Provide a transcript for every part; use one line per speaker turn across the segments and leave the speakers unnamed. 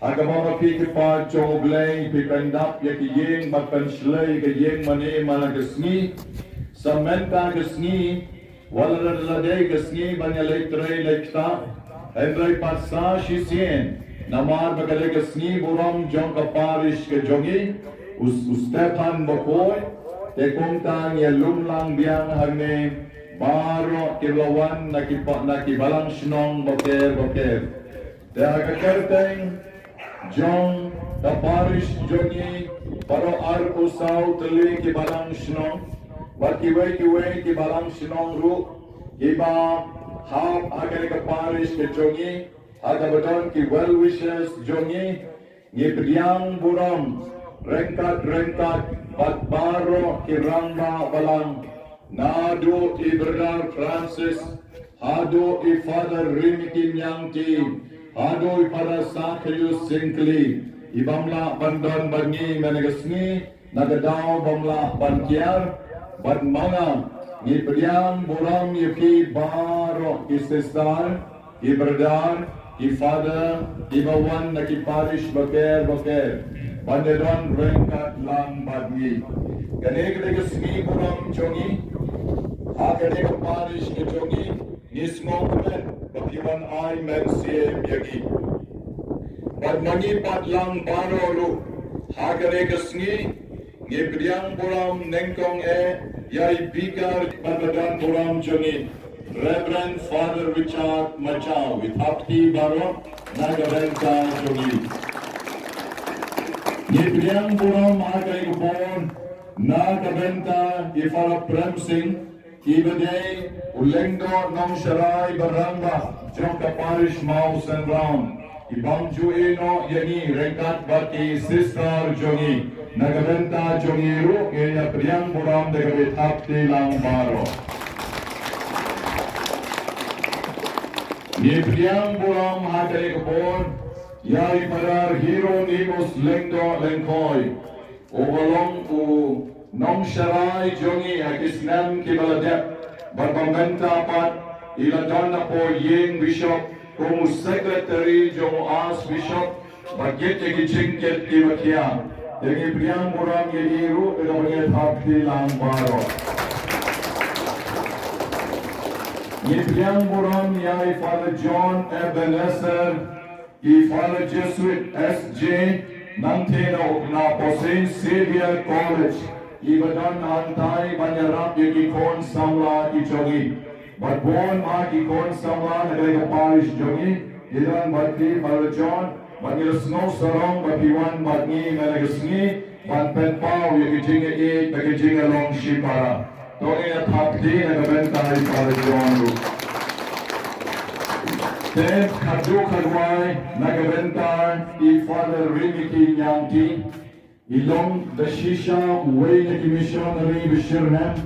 Agama pikipa joglay pikandap yakiyeng magpanslay kayeng mani malagasngi samenta gasngi walaladay gasngi banyalay lekta Henry Patsa Shisien Namar Bagale gasngi buram jong kaparish ke jongi Stefan Bakoy tekungtang yalumlang biang hane baro kilawan nakibalang sinong boker Dagakerteng Jong kaparish jongi paro arko saw tali kibalang sinong kiwe kibalang sinong ru kiba hap agane kaparish ke jongi agabadon ki well wishes jongi ngipriang buram rengkat patbaro kiramba balang nado iberdar Francis hado i Father Rimikin Yangti hado i para Sakayus Singkli ibamla bandon bangi menegasni nagadaw bamla bankiar badmanga ngipriang buram yuki baro ististar iberdar Father ibawan nakiparish baker Bandedon rengkat lang badmi. Ganegre gasmi buram jongi. Agane kaparish ke jongi. Nismong men bakiwan ay men siem yagi. Badmangi patlang barolu. Agane gasmi. Ngibriang buram nengkong yai bigar bandedon buram jongi. Reverend Father Richard Machau with Apti Baro Nagarenta jongi. Ngipriang buram agay upon nagabenta ifara Prem Singh ibadey ulengdo ng Sharai Baramba Jongka Parish Mouse and Round ibang juino yani rekat bati sister jongi nagabenta jongiru kaya priang buram dagabit hapti lang baro Ngipriang buram agay upon Yai parar hero nimos lengdo lengkoy Obalong u nong sharai jongi akisnam kibaladep Barbamenta pat iladon na po yeng bishop Kumu secretary jong as bishop Bagit yakijingket kibakia Yengi priang buram yediru Ilabangit hapti lang baro Ngipriang buram yai Father John Ebenezer Father Jesuit S.J. Nanteno na Posin Xavier College Ibadan Antay Banyarap Yakikon Samla Ijongi Badbon Makikon Samla Nagay Parish Jongi Ilan Bati Father John Bangilasno Sarong Bapiwan Batni Managasni Banpen Pau Yakijinga 8 Nakijinga Long Shipara Toya Tapti Nagabentay Father John Then Kadu Kadwai Nagabentar Father Rimiki Nyanti Ilong the Shisha Way Naki Missionary Bishirnam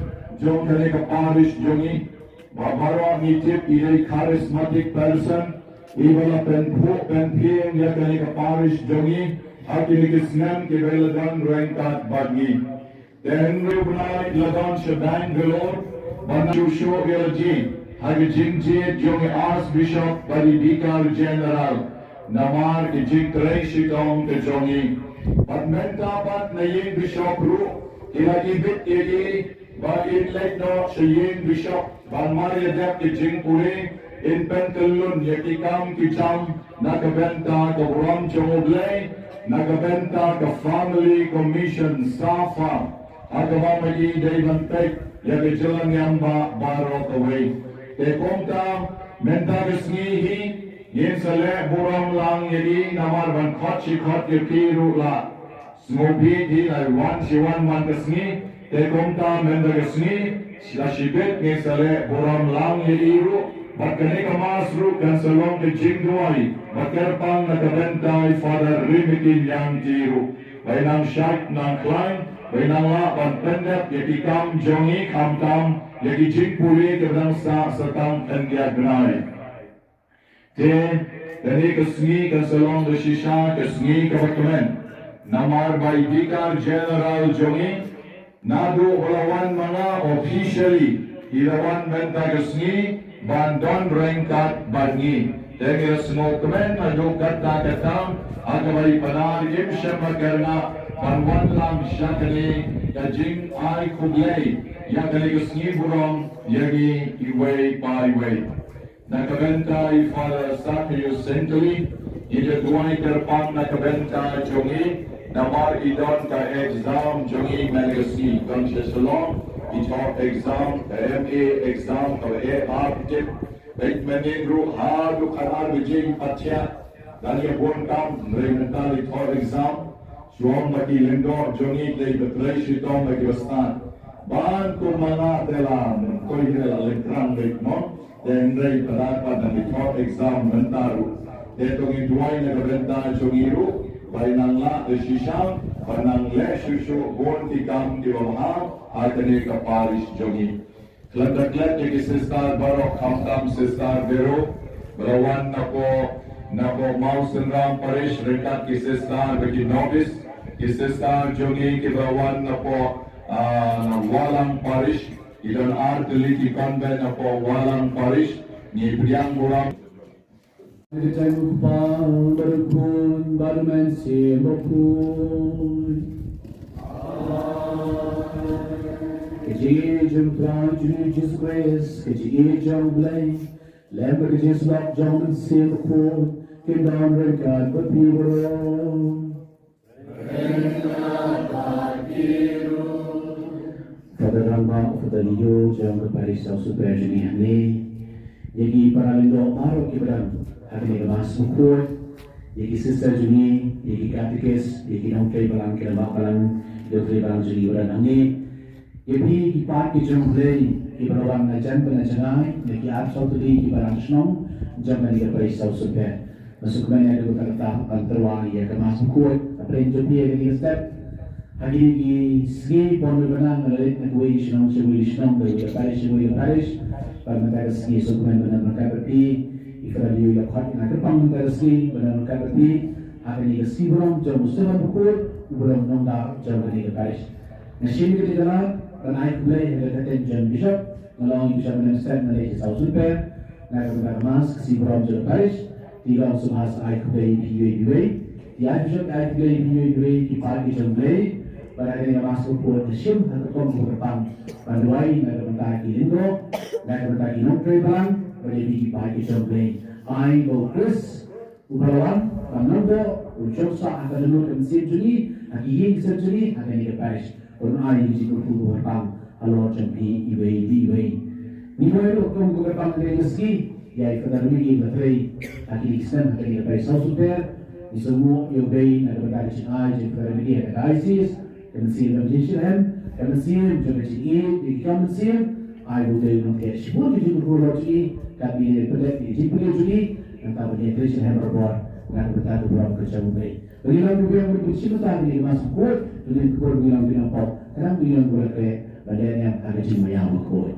Jong Kaleka Parish Jongi Babara Nitip Ilay charismatic person Ibala Penpiem Yakaleka Parish Jongi Akilikisnam Kiveladan Renkat Badgi Then Rubnai Ladan Shaban Galore Banachusho Villaji Hagijingje Jongi Archbishop Badibikar General Namar Kijing Treshikong Kejongi Padmenta Pat Nayin Bishop Ru Ilagibit Egi Ba Inlet No Shayin Bishop Banmaria Dep Kijing Puri In Pentalun Yakikam Kicham Nakabenta Kabram Chomoble Nakabenta Ka Family Commission Safa Agawamagi Devantek Yakijalan Yamba Barok Away Tekomta mentagasngihi yin sale buram lang yadi namar ban khot yakiru la smobi di lai wan shiwan mantasni tekomta mentagasni shibet yin sale buram lang yadiru bakane kamasru kansalong ke jingduai bakerpang nakabentai Father Rimikin yang tiru bainang syak nang klein bainang la ban pendep yakikam jongi kamtam Yagi jing puli kedang sa satang engiat benai. Tani kesni keselong de shisha kesni kebetulan. Namar by Vicar General Jongi. Nadu olawan mga officially. Ilawan benta kesni bandon rengkat badngi. Dengan semua kemen aduk kata-kata agawai panarigim siya magkarna panwan lang siya kani kajing ay kublay yang kani kusngi burong yagi iway pa iway. Nakabenta Father Samuel Century ida duway terpang nakabenta jongi namar idon ka exam jongi magasi don siya salong ito exam MA exam ka AR baik menegro hadu karar bijing patya dan yang buon kam mental ito exam suam bagi lendor jongi lay betray sitong bagi wastan ban kumana dalam koi dela lekran baik mo dan ray pada dan ito exam mentaru detong duai na gabenta jongiru bainang la shisha panang le shushu bon tikam di bawah atene ka paris jongi Kelantan jadi sestar barok kamtam sestar bero berawan nako mau senram parish rekat ki sestar bagi novice ki sestar jongi ki berawan nako walang parish idan arteli ki convent nako walang parish ni priang buram
Berjumpa berkun bermensi berkun. Kejam tuan Jesus Grace, kejam blay, lembek Jesus love jam silku, kendam rekat berpiru. Pada rambak, pada liyo jam berparisau supaya jenis ni, jadi para lindok baru kibran, hari ini kemas buku, jadi sister jenis, jadi katikis, jadi nongkei balang kelembak balang, dokter balang jenis balang ni. Jadi kita kejumpai di bawah najan penajangai, jadi asal tadi di barang senong, jangan dikerpai sausuper. Masuk mana ada kata antarwang ya kemas kuat, apa yang jadi yang step. Hari ini segi pondok benar melalui negeri senong sebuah senong dari Paris, pada negara segi sukuman benar mereka berpi, ikhlas dia yang kuat yang terpang negara segi benar mereka berpi, hari ini segi belum jauh muslim berkuat, belum nongda jauh dari Paris. Nasi kita jalan. Naik mulai dari Ketenjan Bishop, melalui Bishop Menestad Malaysia South Super, naik ke Mas, ke Sibrom Jero Parish, tiga unsur mas naik mulai PUA, di Bishop naik mulai PUA, di Pagi Jero mulai, pada hari yang masuk ke Sim, atau kom ke depan, Panduai, naik ke Mentaki Lindo, naik ke Mentaki Nongkre Bang, pada di Pagi Jero mulai, Ai Bo Chris, Ubrawan, Panondo, Ucoksa, akan dulu ke Mesin Juni, Aki Ying Juni, akan di Parish. Orang ayah di situ pun berpang, alor jampi iway. Minggu itu kau berpang dari meski, ya ikut dari minggu berteri, akhir Islam akhir dari Sausuper, di semua iway ada berkali cina ayah ikut dari minggu ada ISIS, kemensian dan JCM, kemensian juga JCE, di kemensian, ayah budaya nanti semua di situ pun lagi, kami berdekat di situ juga, entah bagaimana Kristen yang berbuat, nak bertahan berapa kerja mungkin. Bilang yang bersih betul ni masuk kuat, jadi kuat bilang pop, kadang bilang kuat ke badan yang ada cuma yang kuat.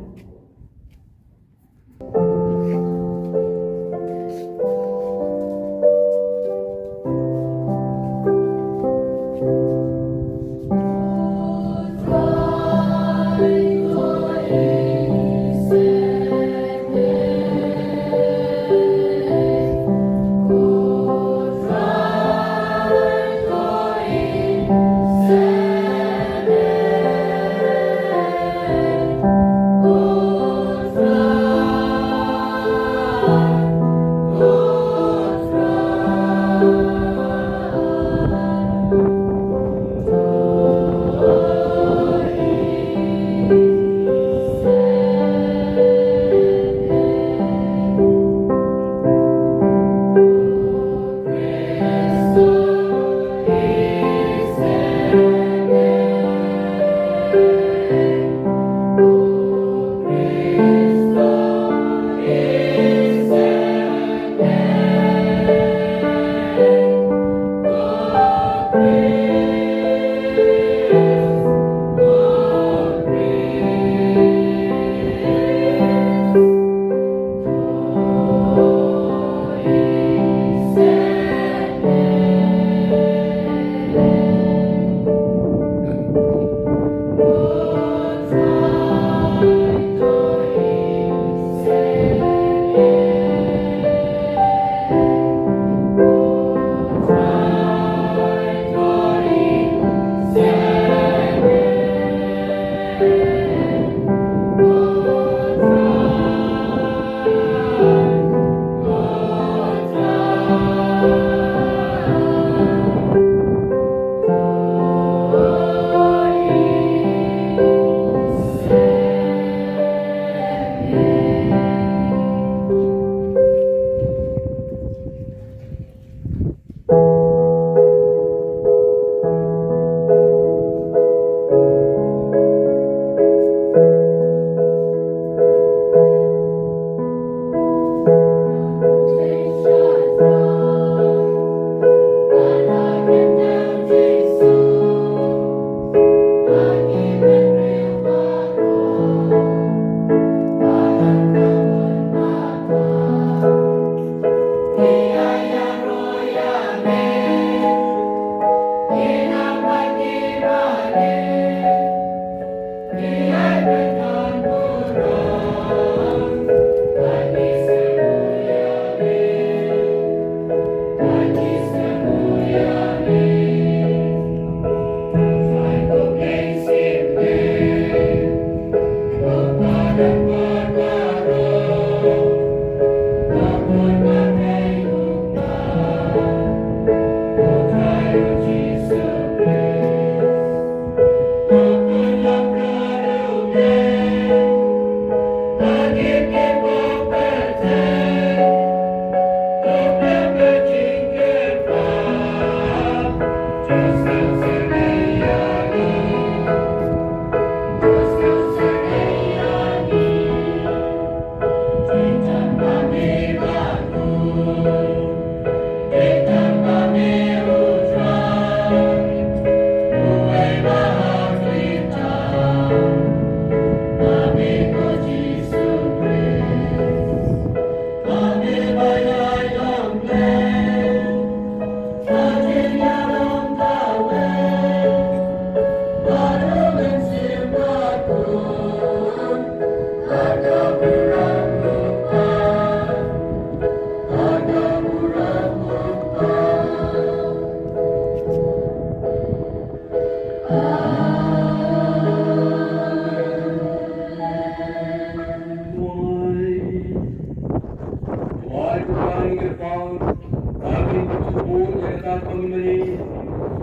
berkat pengimani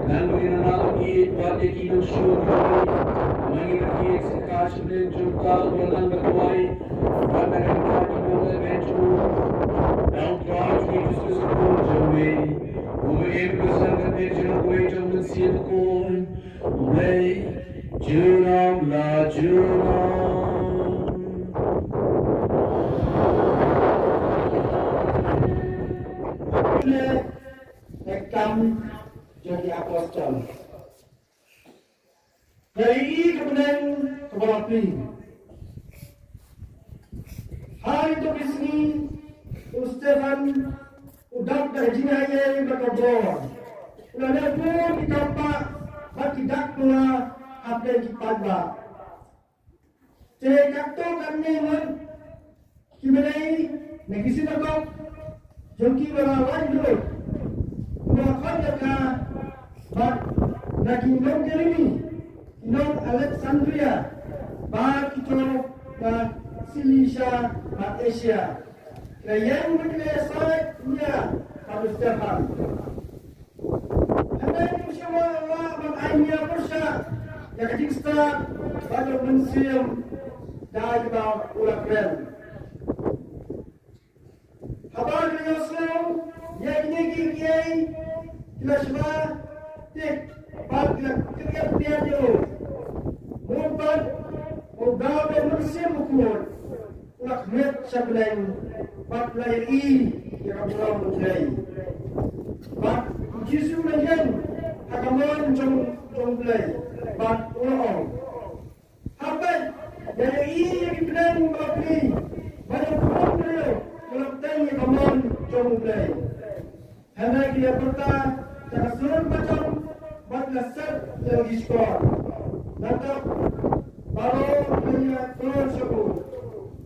dan mengenalagi buat yang syur mengenalagi sekas dan juga dengan berkuai dan mengenalagi dengan bencu dan Tuhan Yesus Kristus jombe umaim kesangan bencu kue jombe siapkun mulai jurnam la jurnam
Rekam jadi apostol. Dari kemudian kebalapi. Hari itu di sini Stefan udah terjinaya berkabur. Udah pun ditampak tidak keluar apa yang dipada. Cekap tu kami mun kimenai negisi nakok jongki berawan dulu. Melakukan jaka bak naging nom ini nom Alexandria bak itu bak Cilicia bak Asia yang berkaitannya pada Stefan. Hendak musyawarah Allah mengaimnya persa yang kecil pada museum dari bawah ulat rem. Habar Yosef yang ini kiai kita semua tik bab kita dia dulu mumpan udah bermusim ukur ulah met sebelum bab lahir yang pulang mulai bab Yesus menjadi agaman jong mulai bab ulang apa dari yang dibilang bab ini banyak orang beliau dalam tanya agaman jong mulai. Hendak dia berta cara suruh macam buat lasar yang diskor. Nanti baru dia turun suku.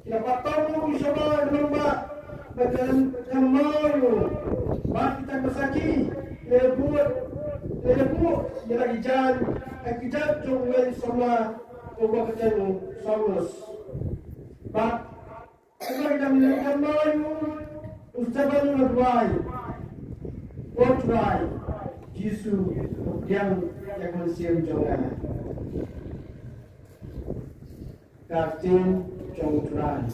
Kita patau usaha lomba bagian yang malu. Mak kita bersaki buat dia lagi jalan. Kita jumlah semua ubah ketemu Saulus. Mak kita melihat malu ustaz berbuai. What right? Yesus yang mensiam jangan. Kartin jangutran.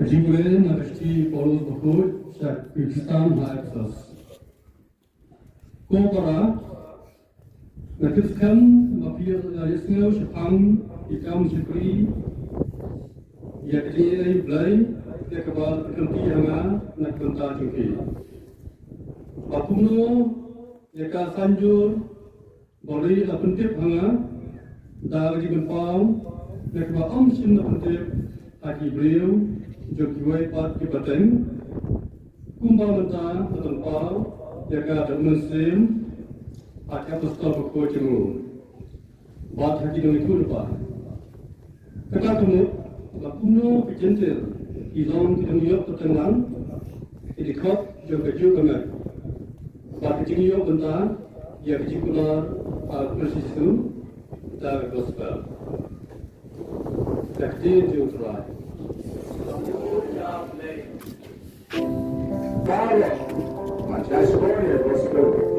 Jubiläen Archie Paulus Bakut, Pakistan High Plus. Kongkara, natiskan mapir Yasnil Shapang, Ikam Shikri, ya kini belai ya kebal kenti hanga nak benta jungki pakuno ya ka sanjur boleh la pentip hanga dar di bempau ya kebal sin la pentip haki beliau joki wai pat ki bateng kumbang benta tempau ya ka ada muslim haki apostol bako jemu bat haki dong itu lupa kata kamu lakuno kejentil ilong kita niyok tertenang idikot juga juga bat kejiniyok bentar ya kejikular persisu kita gospel kakti diutrai
Fala, mas a história do gospel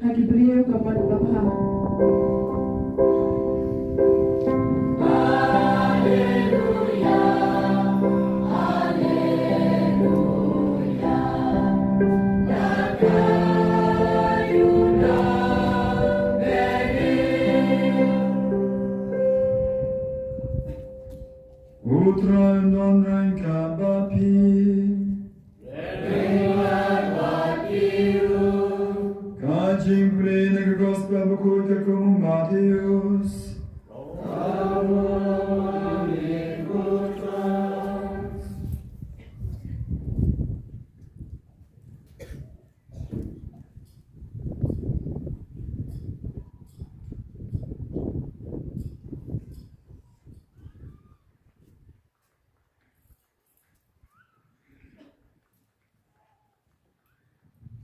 hagi beliau kapan bapak
Utra non ranka bapi Kajing pulih nega gospel buku kekum Matius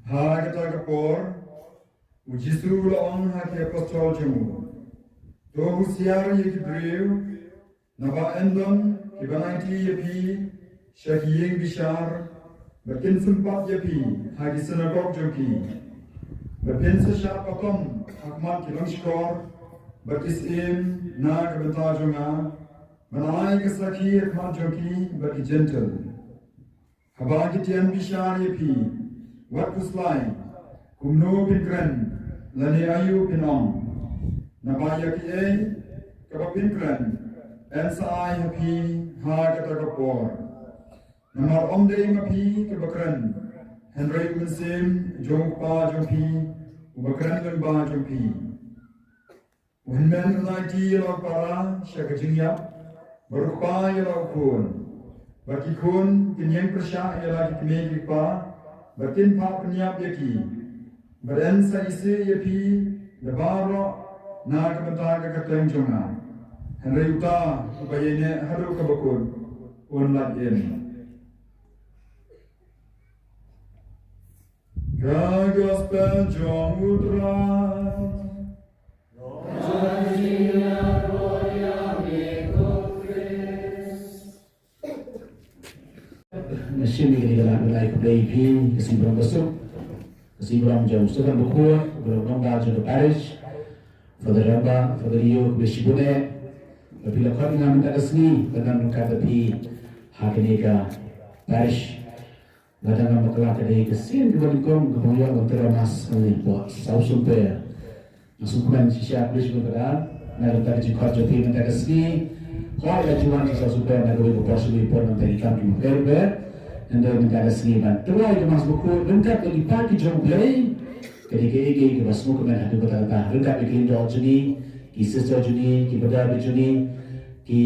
Hara kita kapor Ujisu laong haki apostol jemu. Tohu siar yeki breu, naba endon kibanaiti yepi, syaki yeng bishar, bakin sempat yepi, haki sinagog joki. Bapin sesyap patom, hakmat kilang skor, bakis im, na kabenta jonga, manalai kesaki hakmat joki, baki gentle. Habagi tian bishar yepi, wat kuslai, kumno pinkren, lani ayu pinong nabaya ki e kapapin kran en saai hapi ha kata kapor namar omde mapi kabakran henry munsim jongpa jongpi ubakran dan ba jongpi unmen nati lo para syakajingya berukpa ya kun baki kun kinyang persya ya lagi kini pa batin pa penyap yaki Badan sa isi yapi dabaro na kabanta ka kateng jonga henry uta ubayene haru kabakun unlat yen ka gospel jong utrai
mesin ini dalam nilai kebaikan kesimpulan besok kesimpulan jauh sekarang buku belum dah jadi parish pada raba pada rio besibune bila kau ingin minta resmi dengan kata pi haknika parish kadang masalah kedai kesin kebanyakan kebanyakan antara mas ini buat sausumper masukkan sisa parish berada nak tadi juga jadi minta resmi kau ada cuma sausumper nak boleh berposisi pun nanti kami berber dan minta resmi ban terus itu mas buku lengkap lagi pagi jauh belai ketika ini kita semua kemen hati kata lengkap bikin jauh juni ki sister juni ki berdua juni ki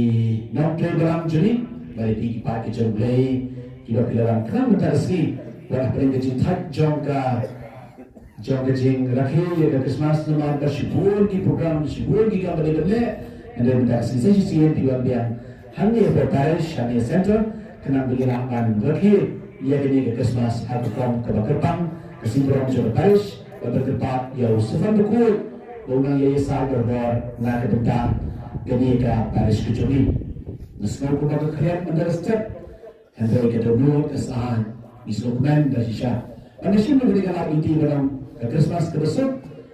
non program juni balik di pagi jauh belai kita pilih kenapa minta resmi wah paling kecil tak jauh jing rakhir ya Christmas nama bersibuk di program bersibuk di gambar dan minta resmi saya sih tiba-tiba hanya parish hanya center kena bergerakkan berakhir ia kini ke Christmas Alkong ke Bakepang kesimpulan Jawa Paris bertempat yang Sufan Bekul Orang yang sah berbor nak kebentar kini ke Paris Kejumi Naskau Kuba Kekriat Mandara Step Hendra Kedoblo Kesahan Mislokumen dan Sisha Manusia memberikan hal inti dalam ke Christmas ke besok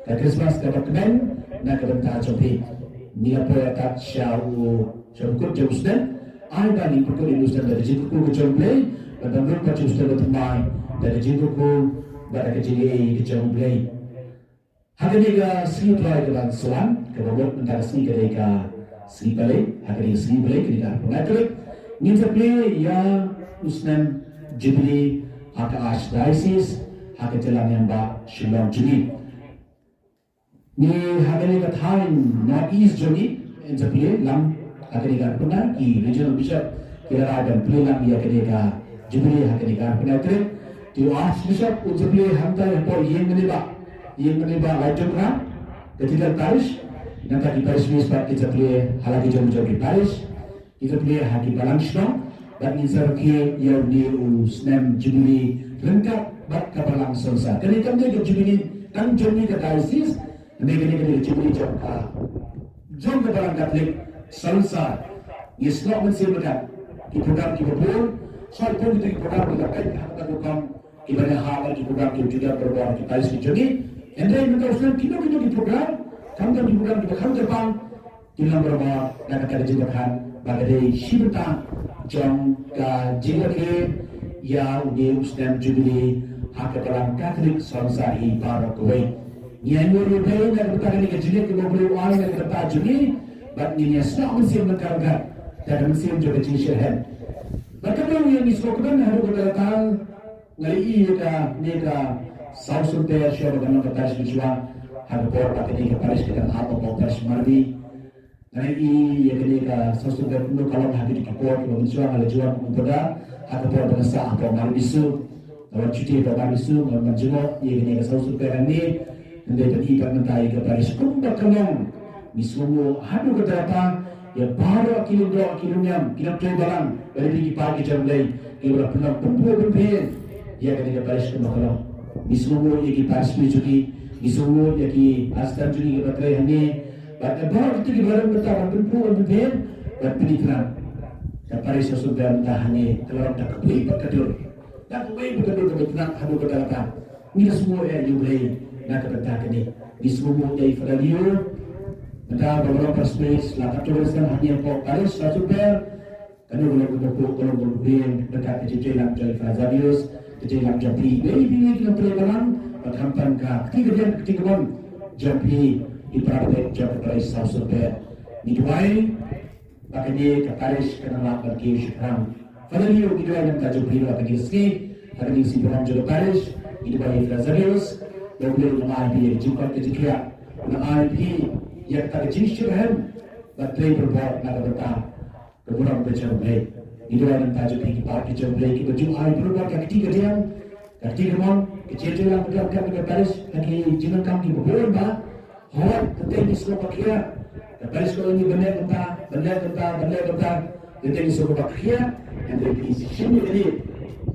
ke Christmas ke Bakepang nak kebentar Jopi Ni apa tak syau syukut Jerusalem ai bani pukul Jerusalem dari jikuku ke Jomblay dan berapa Jerusalem bertemai dari jikuku pada kejili ke Jomblay hari ni ke Sri Prai dalam Selam kebabut mentara Sri kedeka Sri Balai hari ni Sri Balai kedeka Pengatrik ni terpilih ya Usnan Jubilee haka Archdiocese haka jalan yang bak Shillong Juni ni hari ni ke time North East Juni yang terpilih lam hakika pernah di regional bishop kira dan pilihan ia kedeka Jubilee hakika pernah terus di Archbishop Jubilee hantar yang menimba lajurnya ketika Paris nanti di Paris ni sebab kita pilih halagi jauh-jauh di Paris kita pilih haki balangsong dan insar ke yang di Usnem Jubilee lengkap bak kapalang selesai ketika mereka Jubilee dan Jubilee ke diocese mereka Jubilee jom kapalang Katolik selesai Islam mensiapkan di program di Babur soal pun itu di program kita lakukan ibadah hal di program itu juga berbuat di Paris di Juni and then kita usah kita di program kami di program di Bakau Jepang di dalam berbuat dan kita dijadikan bagai Shibata jam ke jika ke ya di Muslim Jubilee hak orang Katolik selesai ibadah kue yang berbeda dan berkali ke Juni ke Babur orang yang berkata Juni but ini semua mesti mengarahkan dan mesti juga disyarahkan. Bagaimana yang disebutkan harus berkaitan ngali nega South Sudan syarah dengan kata siswa harus berpakai dengan Paris dengan apa Paris Marbi. Ngali nega South Sudan itu kalau hadir di Kepor kalau siswa kalau jual muda harus berbahasa apa Marbi su kalau cuti apa Marbi su menjumpa nega South Sudan ini menjadi penentai ke Paris kumba kelong. Mismo hadu keterapa ya baru kilomnya barang dari tinggi pagi jam lain ia pernah pembuat ya ketika Paris ke Makalong mismo yang Paris mencuri mismo yang asal juni ke Baterai ini baru itu barang betapa pembuat dan penikahan dan Paris sudah tahannya kalau tak kebeli berkedur tak kebeli berkedur kebetulan hadu keterapa ini semua yang diulai nak kebetulan ini mismo yang Federalio Maka beberapa space, lakat tuliskan hanya Pop Paris, Super, karena kalau berbien dekat kecil dalam Joy Fazadius, kecil dalam Jampi, baby kita perlahan, berhampan ketiga pun Jampi ibarat Jampi Paris, Super. Midway, pakainya ke Paris kena lakukan kesyukuran. Fazadius midway yang tak Jampi lakukan kesyukuran, karena si Bram Joy Paris, Midway Fazadius, lalu nama IP jumpa ketiga, nama IP yang tak jenis curahan baterai berbuat nak bertahan kemudian berjauh baik itu yang tajuk ini pak berjauh baik kita jumpa hari berbuat ketiga mon kecil dalam berlakukan dengan Paris lagi jangan kami berbuat bah awak tetap di sekolah kira Paris kalau ini benar tetap di sekolah kira yang dari sini ini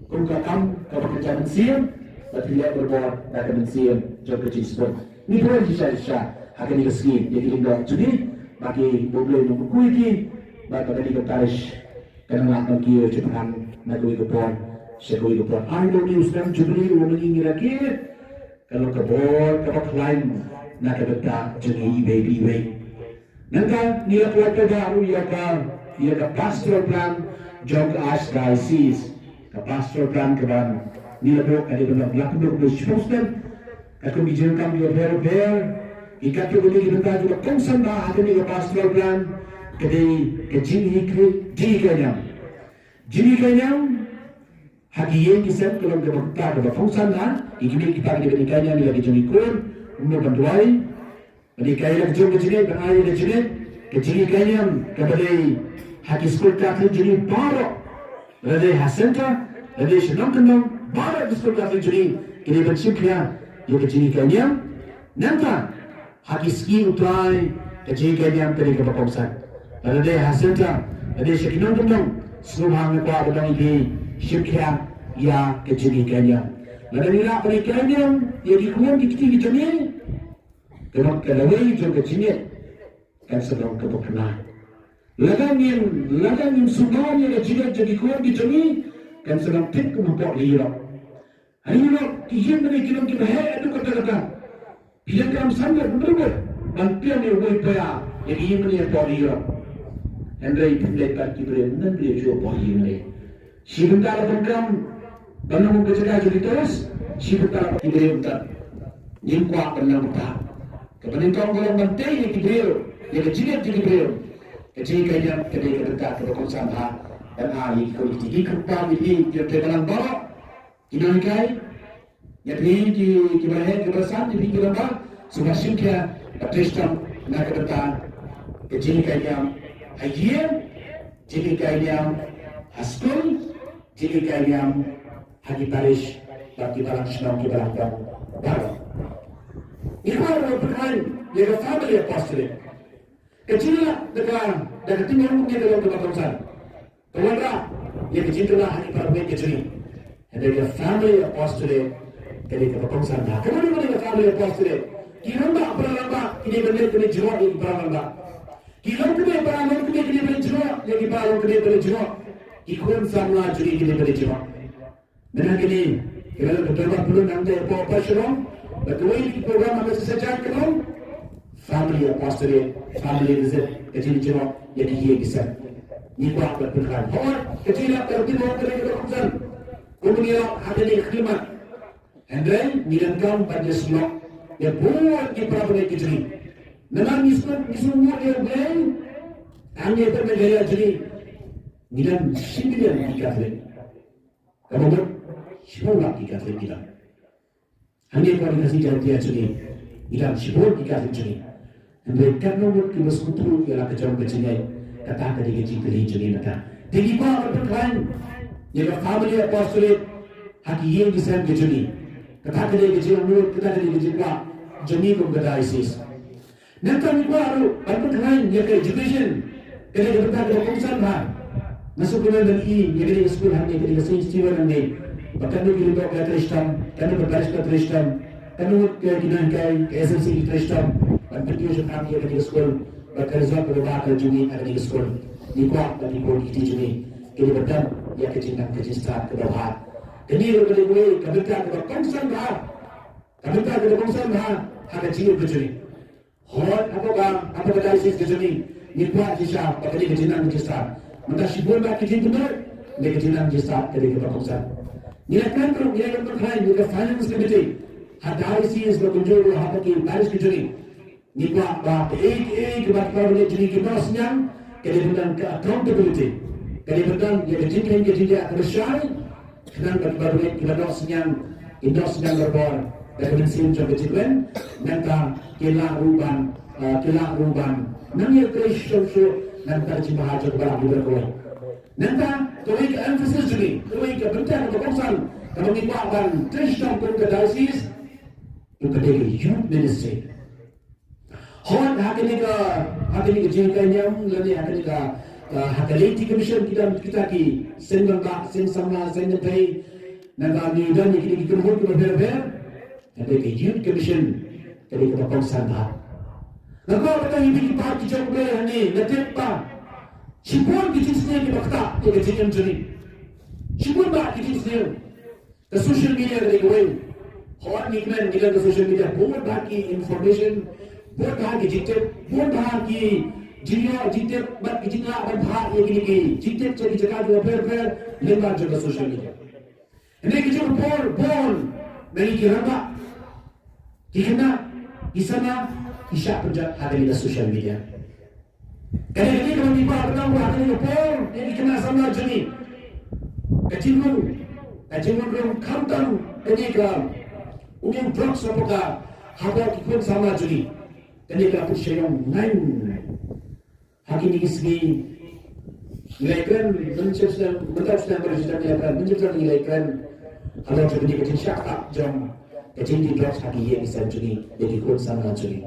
kungkakan kebekerjaan siam baterai berbuat nak siam jauh kecil sebut ini boleh disah akan dikasih dia kirimkan jadi bagi boleh menunggu lagi bagi tadi ke Paris karena lagi Jepang nak ke Pon sekali ke Pon ada di Usman Jubilee orang ini lagi kalau ke Pon ke lain nak ke dekat jadi baby nanti dia keluarga baru ia ke pastoral plan jog Archdiocese ke pastoral plan ke ban dia ada beberapa Usman aku bincangkan dia berbeda ikat tu boleh kita juga konsep dah ada ni pastoral plan kedai jini kanyang hagi yang kisah kalau kita berkata pada fungsi lah ini kita ada kanyang ni lagi jini kur umur bantuai jadi kaya lagi jom kecil dan air kecil kanyang kepada hagi sekolah kafir jini baru ada hasenta ada senang baru sekolah kafir jini kini bersihnya dia kecil kanyang nanti haki ski utrai kecil kanyang kini ke Bakausan ada hasilnya ada sekian Sumang ko abang di Syukya ya kecili kanya. Lalu ira pada kanya ya di kuat di kecil kecilnya. Kalau kalawai jo kecilnya kan sedang kepekena. Lagan yang sumanya kecilnya jadi kuat di kecilnya kan sedang tik kemampuan lira. Hari ini kian dari kian kita hai itu kata-kata. Kian kam sangat berbeza. Bantian yang boleh payah yang ini mana yang lira. Andai tidak pasti berenang dia juga boleh. Sebentar pengkam, banyak berjaga jadi terus. Sebentar tidak betul. Nyingkwa benar betul. Kepentingan kalau bantai yang diberiu, yang kecil diberiu. Kecil kaya kedai kedekat kedokong sama dan hari kalau tinggi kerpa ini dia terkenal bawa. Dinamikai, jadi di mana kebersamaan di pinggir apa? Sudah Syukya, Patristam, nak kedekat kecil kaya. Hajian, jadi kayam haskul, jadi kayam haji parish, bagi barang senang di barang baru. Ini adalah perkara yang family apostolate. Kecilnya dengan tinggal punya dalam kebangsaan. Kemudian yang kecilnya haji parish kecil. Ada family apostolate dari kebangsaan. Kemudian ada family apostolate. Kiramba berlamba ini benar benar jiwa ini berlamba. Kilau kedai barang kedai kedai berjual, lagi barang kedai berjual. Ikut sama juri kedai berjual. Dengan ini, kita beberapa bulan nanti apa serong, betul ini program apa sejak kelom, family apostolate, family visit, kecil jerok, jadi ia bisa. Ini buat berperan. Orang kecil apa kita mau kedai berjual. Kemudian ada di khidmat. And then nilangkam pada semua, dia buat di perabot kecil. Memang semua dia beli, hanya termegaya jadi, nilam sembilan dikasih, kemudian sepuluh dikasih nilam. Hanya kalau dikasih jadi jadi, nilam 10 dikasih jadi. Mereka nomor kita sekutu ialah kejauhan kecilnya, kata kali kecil jadi mereka. Jadi apa berperan? Jika family apostolate, haki yang disam kecil, kata kali kecil mulut, kata kali kecil apa? Jami kumkata ISIS. Nanti ni baru berperan yang ke education, kerana berkata kebangsaan bah. Masuk ke dalam ini, yang kerana sekolah hanya kerana seistiwa ni. Bahkan ni kita buat Kristen, kerana berbaris Kristen, kerana kita ke SLC Kristen, dan pergi kami kerana sekolah, berkerja berbahasa juni kerana sekolah. Ni kuat dan ni kuat kita juni. Kita berdan yang kecintaan kecista ke bawah. Kini berkata gue keberkatan kebangsaan bah, keberkatan kebangsaan bah, ada jiwa berjuni. Hot apa kata ISIS ke sini? Ni buat kisah bagi kejinan kisah. Maka sibuk bagi kejinan ni kejinan kisah dari kebangsaan. Ni akan terus dia akan berkait dengan finance committee. Ada ISIS berkunjung ke hati Paris ke sini. Ni buat ek kebangsaan jadi kebangsaan yang kemudian ke accountability. Kemudian dia kejinan kebangsaan dan bagi kebangsaan yang industri berbor. Referensi untuk kejilan, nanti kila ruban, nanti Kristen nanti cuma hajat barang berkuat. Nanti tuai ke emphasis juga, tuai ke bentuk kebangsaan, kalau dibuatkan Kristen pun ke diocese, itu kedai youth ministry. Hot hakini ke jengkanya, lalu hakini ke hakaliti commission kita ki senggang sama pay, nanti ni dan ni kita kemud berber. Ada youth commission dari kebangsaan bah. Lalu apa yang ini parti jomble ni natip pa. Sipun kita di bakta ke kejadian jadi. Sipun bah kita ke social media dari gue. Hot ni kan kita ke social media buat bagi information, buat bagi jitip, buat bagi jiwa jitip, buat jiwa bah yang ini jitip jadi jaga dua ber lembar juga social media. Ini kita bol dari kira Kena di sana isyak penjat ada di social media. Kadang-kadang kalau tiba bertahu ada di pol, jadi kena sama jenis. Kecilun kantan jadi ke umum drugs apakah ada kikun sama jenis. Jadi kalau persyaratan lain, hakini segi nilai keren menciptakan nilai keren. Kalau jadi kecil syak tak jam. Kecil di drugs hati yang bisa jadi ikut sama jadi.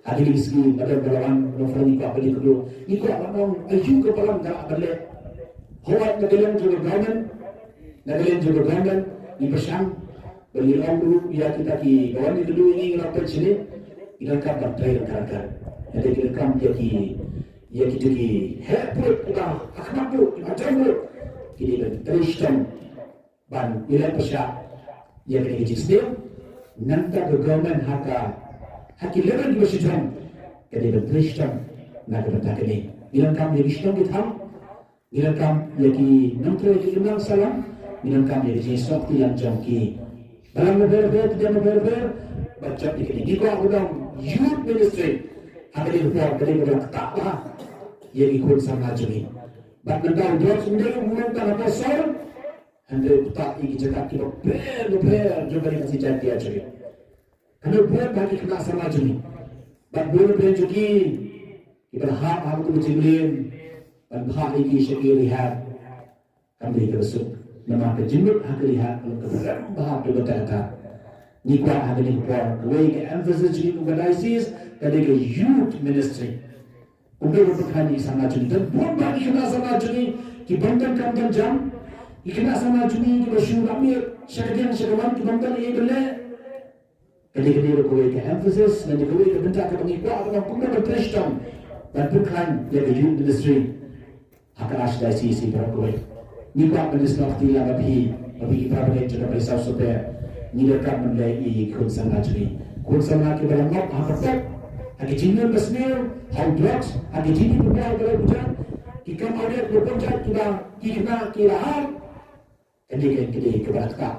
Hati di segi ada berawan novel ni apa di kedua. Ikut abang ayu ke balang tak balik. Hawat nagalang juga government di bersang berlilang dulu ya kita ki kawan itu dulu ini ngelakuin sini kita kan bertrail kan ada kita kan ya kita ki heput kita akhmat tu macam tu kita bertristan ban ila pesha ya kita jisdem nanti government haki level di bersihkan kita bertristan nak bertak ini bilang kami bersihkan kita bilang kami ya ki nanti kita salam bilang kami jadi sesuatu yang jangki dalam beberapa tidak beberapa baca ini juga udang youth ministry ada di luar dari orang ketawa yang ikut sama jemi bahkan tahu dia sendiri mengatakan apa soal anda tak ingin cakap kita benar juga dengan si jadi aja karena buat bagi kena sama jemi bahkan boleh juga kita hak untuk menjemlin dan hak ini syakir lihat kami tersebut nama kejimut hak lihat kalau kebenaran bahag juga terkata nikwa hak ini kuat way ke emphasis di organizes dari ke youth ministry untuk berperan di sama jenis dan buat bagi kena sama jenis di bantan kantan jam di kena sama jenis di bersyukur amir syakadian syakawan di bantan ini boleh ketika kuat ke emphasis dan kuat ke bentak ke pengikwa atau pengikwa berperan dan berperan di youth ministry hak asal dari sisi berkuat nikah menisnaf tiang api ibarat juga berisau supaya nilakan menilai kunsan ajri kunsan lagi dalam nak apa agi jinnan besmir how drugs agi jinni berbuat berbuat kita maunya berbuat kita kira kedai keberatan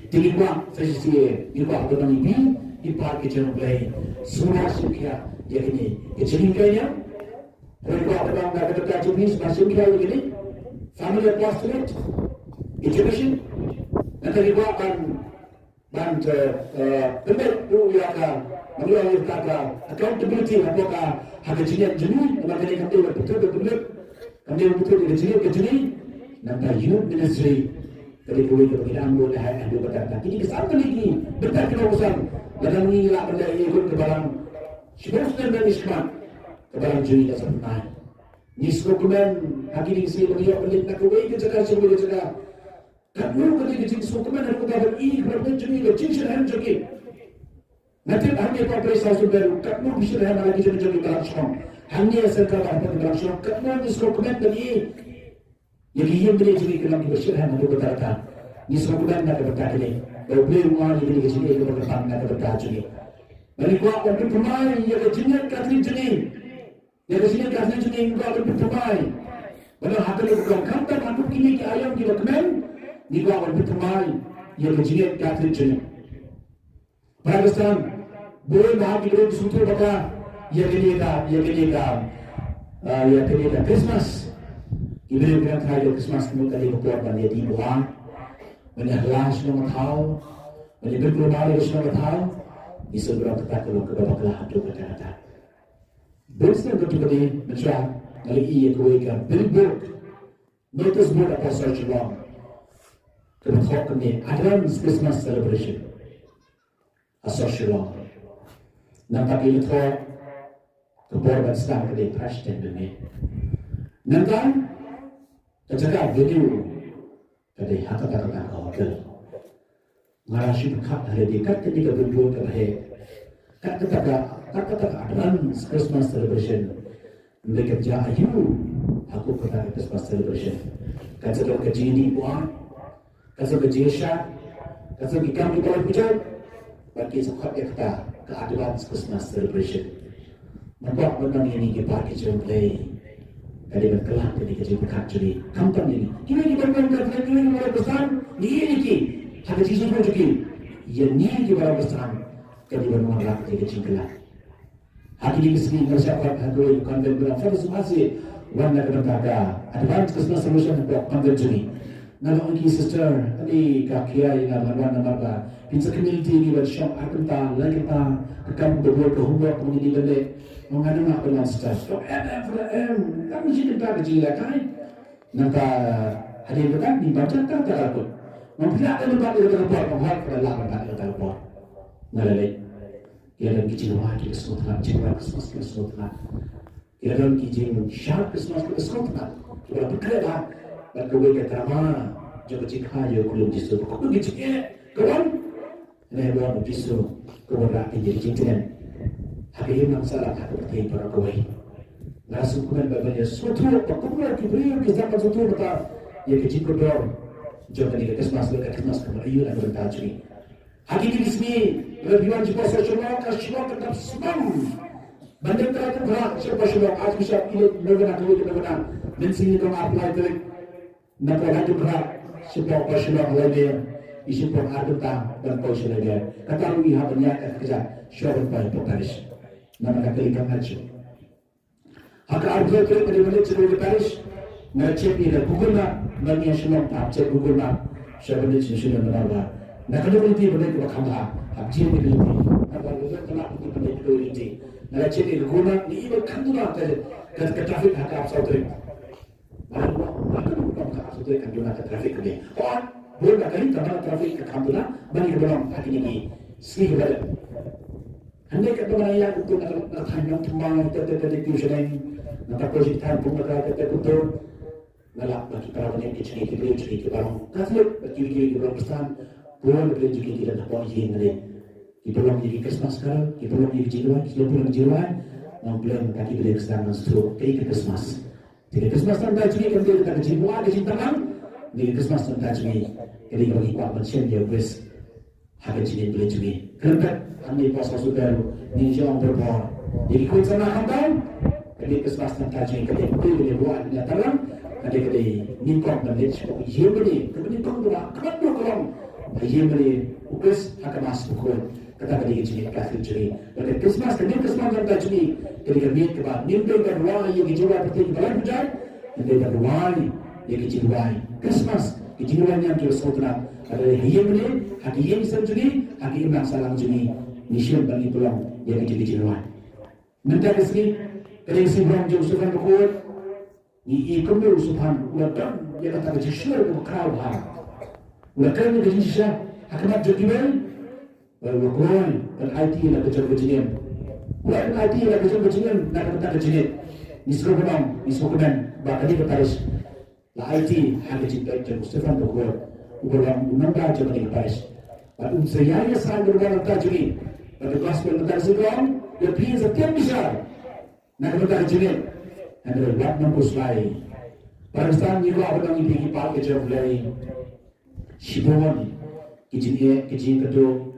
jadi kuah sesi kuah dengan ibi ipar kecil mulai semua syukur ya ini kecil kayaknya kuah dengan kata jenis masih kaya ini family apostolate, education, nanti juga akan pembeli yang mengelola accountability apakah harga jenis jenis, makanya kami betul di jenis, nanti youth ministry, ketika kita ambil ada berkata, ini kesalahan lagi, betul kita usah, dalam ini lah benda ikut ke barang, sebelumnya dan ismat, ke barang jenis dan sempurna. Nisrokumen hakini si beliau balik nak kawai ke jaga sebelum jaga. Kamu kali ke jenis nisrokumen aku dah ini berapa jenis ke jenis yang joki. Nanti hanya kau perisa sebelum kamu bisa hanya lagi jenis joki berlangsung. Hanya serta apa berlangsung. Kamu nisrokumen tadi. Jadi yang beli jenis kelam bersih hanya aku berkata. Nisrokumen nak berkata ini. Kalau beli rumah jadi ke sini aku berkata nak berkata ini. Balik kau untuk pemain yang jenis katri jenis. Dari sini kasih jenis juga akan bertemai. Pada hati bukan kantor aku kini ke ayam di dokumen juga akan bertemai. Ia jenis kasih jenis. Pakistan boleh bahagia di suatu baka ia kini Christmas. Ibu yang kaya Christmas kamu tadi berkorban dia di bawah. Menyahlah semua tahu, menyebut global semua tahu. Isu berapa tak kalau kedua belah tu kata-kata. Bensnya ketika ini macam dari ia kuikan billboard, notice board apa sahaja bang. Kebetulan ini advance Christmas celebration, asal nampak ini thor keborban sedang kedai Preston ini. Nanti kejaga video kedai kata-kata hotel. Ngarasi berkat hari dekat ketika billboard kedai kata-kata advance Christmas celebration. Mereka kerja ayu. Aku kata Christmas celebration. Kata kerja ini buat. Kata kerja syak. Kata kita kalau pujuk. Bagi sekat yang kata ke advance Christmas celebration. Nampak benda ini kita kerja play. Kali berkelah jadi kerja berkat jadi. Kampung ini. Kini kita berkat lagi mulai besar. Ini ki. Hanya sisi pujuk ini. Yang ni kita besar. Kali bermuara jadi kerja kelah. Hati ini bersiapkan hati konten berapa masih warna keberkatan advance Christmas celebration konten ini. Nama uki sister tadi kakia yang warna apa? Pinsa community ini bersiap akan ta lagi ta akan berbuat homework menjadi benda mengadu nak dengan sister. So kami sih kita kecil kan? Nampak hari itu kan dibaca tak takut. Memperlihatkan tempat itu terbuat menghal kerana tempat itu terbuat. Nalai. Ia dan kecil wah kita semua Christmas kita semua Kira-kira kijing sharp Christmas ke sekolah, kita berkerja, berkuai ke drama, jika cikha yo kulum jisu, kau kijing kawan, ini buat jisu, kau berak kijing cincin, hari ini masalah hati bertemu para kuai, langsung kuman berbalik, suatu perkumpulan kibri kita dapat suatu mata, ya kijing kedor, jika ni Christmas kemarin ayun ada bertajui, hari ini sini, lebih juga sosial kasih tetap semang. Banding terhadap berat siapa sebab आज bisa ini negara dan sini kau apply tu nak lagi berat sebab pasal lagi isu pun ada dan kau selagi kata lu ia banyak kerja siapa pun Paris nama kata ikan aja hak artinya kalau kita balik ke Paris nak cek ni Google Map bagi yang semua cek Google Map siapa ni sesuatu nama nak kalau kita balik ke Kanada abjil ni apa lu kena kita balik ke India Nala cek guna ni ibu kandungan ke trafik hak absau tu. Malu bukan absau tu kandungan ke trafik ni. Oh, boleh kali tanpa trafik ke kandungan bagi belum hati ni sih berada. Anda kata mana yang untuk nak hanya tumbang tertentu tujuan nak projek tan pun nak tertentu. Nala bagi para banyak kecil ke barang. Kafir bagi belum pesan boleh beli juga tidak dapat izin ni. Kita belum jadi Christmas sekarang, kita belum jadi jiruan, kita belum jiruan, belum kaki beli keserangan stroke, ke Christmas. Jadi Christmas tanda cumi kan dia tak jiruan, dia cintakan. Jadi Christmas tanda cumi, jadi kalau kita mencium dia bers, harga cumi beli cumi. Kerana kami pas masuk baru, ni jangan berbuat. Jadi kau sana hamdan, jadi Christmas tanda cumi, jadi beli buat dia terang, jadi nimpang dan dia cakap, ia beli, nimpang pula, kenapa korang? Ia beli, ubus akan masuk pukul. Kata kali ini kafir curi. Pada Christmas dan tajmi ketika niat kebat nimbe dan wali yang dijual seperti balan hujan, nimbe dan wali yang dijual Christmas dijual yang jual saudara. Ada yang ini, hati yang sendiri, hati yang salam juni, mission bagi pulang yang dijual. Minta kesini, ketika si Bram jauh sukan berkuat, ni ikut dia sukan, ulatkan dia kata berjishur berkerau ha, ulatkan dia berjishur, akibat jodiman. Berkuai dan IT nak kerja berjenian. Kuat IT nak kerja berjenian, nak kerja berjenian. Nisrokunam, bahkan di Paris. La IT hanya cinta itu. Stefan berkuat. Ulang dah jangan di Paris. Pada saya sangat berulang tak jadi. Pada gospel tak sekarang, dia pilih setiap besar. Nak kerja berjenian. Anda buat mampus lain. Pada saat ini apa yang dipilih pak kerja mulai. Sibon, kijin kedua.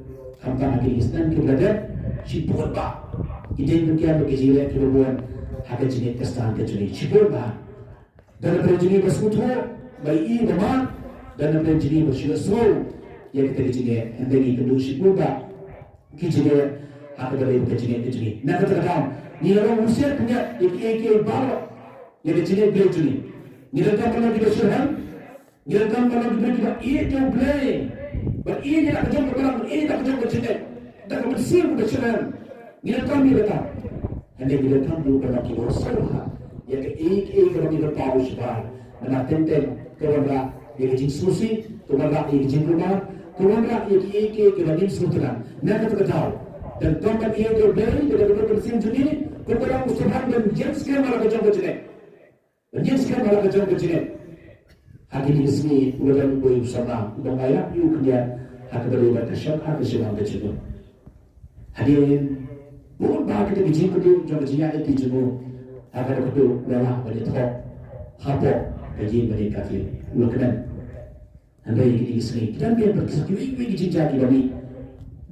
Hampa lagi Islam kita berada cipur ba kita mungkin bagi jiran kita buat hak jenis kestan kecuali cipur ba dan perjenis bersekutu bayi bama dan perjenis bersyukur yang kita jenis hendaknya kedua cipur ba kita hak dari perjenis kecuali nak katakan ni orang usia punya ek baru yang jenis beliau jenis ni datang kalau kita syurhan ni datang kalau kita itu boleh. But ini nak kerja berperang, ini tak kerja bercerai. Tak bersih bercerai. Bila kami datang, anda bila kami berperang kita bersama. Yang kalau kita tahu sebab, mana tentang keluarga yang jin susi, keluarga yang jin rumah, keluarga yang kalau jin sultan. Nak kita tahu. Dan tempat ia berbeda, kita bersih jenis. Kepada Mustafa dan James kan malah kerja bercerai. James kan malah kerja bercerai. Hari ini sini ulang boleh bersama bangaya yuk dia hak berlibat kesyak hak kesenang kecil. Hadirin bukan bahagia kita bijak kedua jangan jinak itu jemu hak kedua lelah balik top hapok kaji balik kafir ulang anda yang ini sini kita biar berkisah ini jinjak kita ni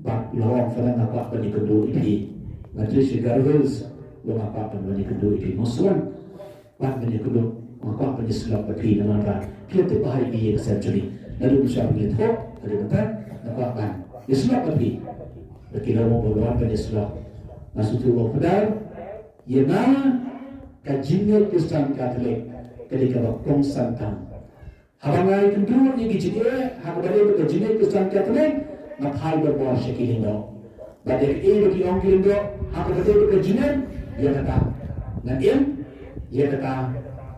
bak lawang falan apa balik kedua ini majlis garus lawang apa balik kedua ini musuhan bak balik kedua maka penyesuaian bagi nama kita bahaya ini terjadi. Lalu bisa begitu, ada kata, nampak Islam bagi kita mau berdoa Islam. Maksud Allah benar, ia kajian Kristen Katolik ketika waktu santam. Habangai kedua ni kita, habangai kajian Kristen Katolik, nak hal berbuat sekilingo. Bagi bagi orang kilingo, habangai kajian, ia kata, dan ia kata.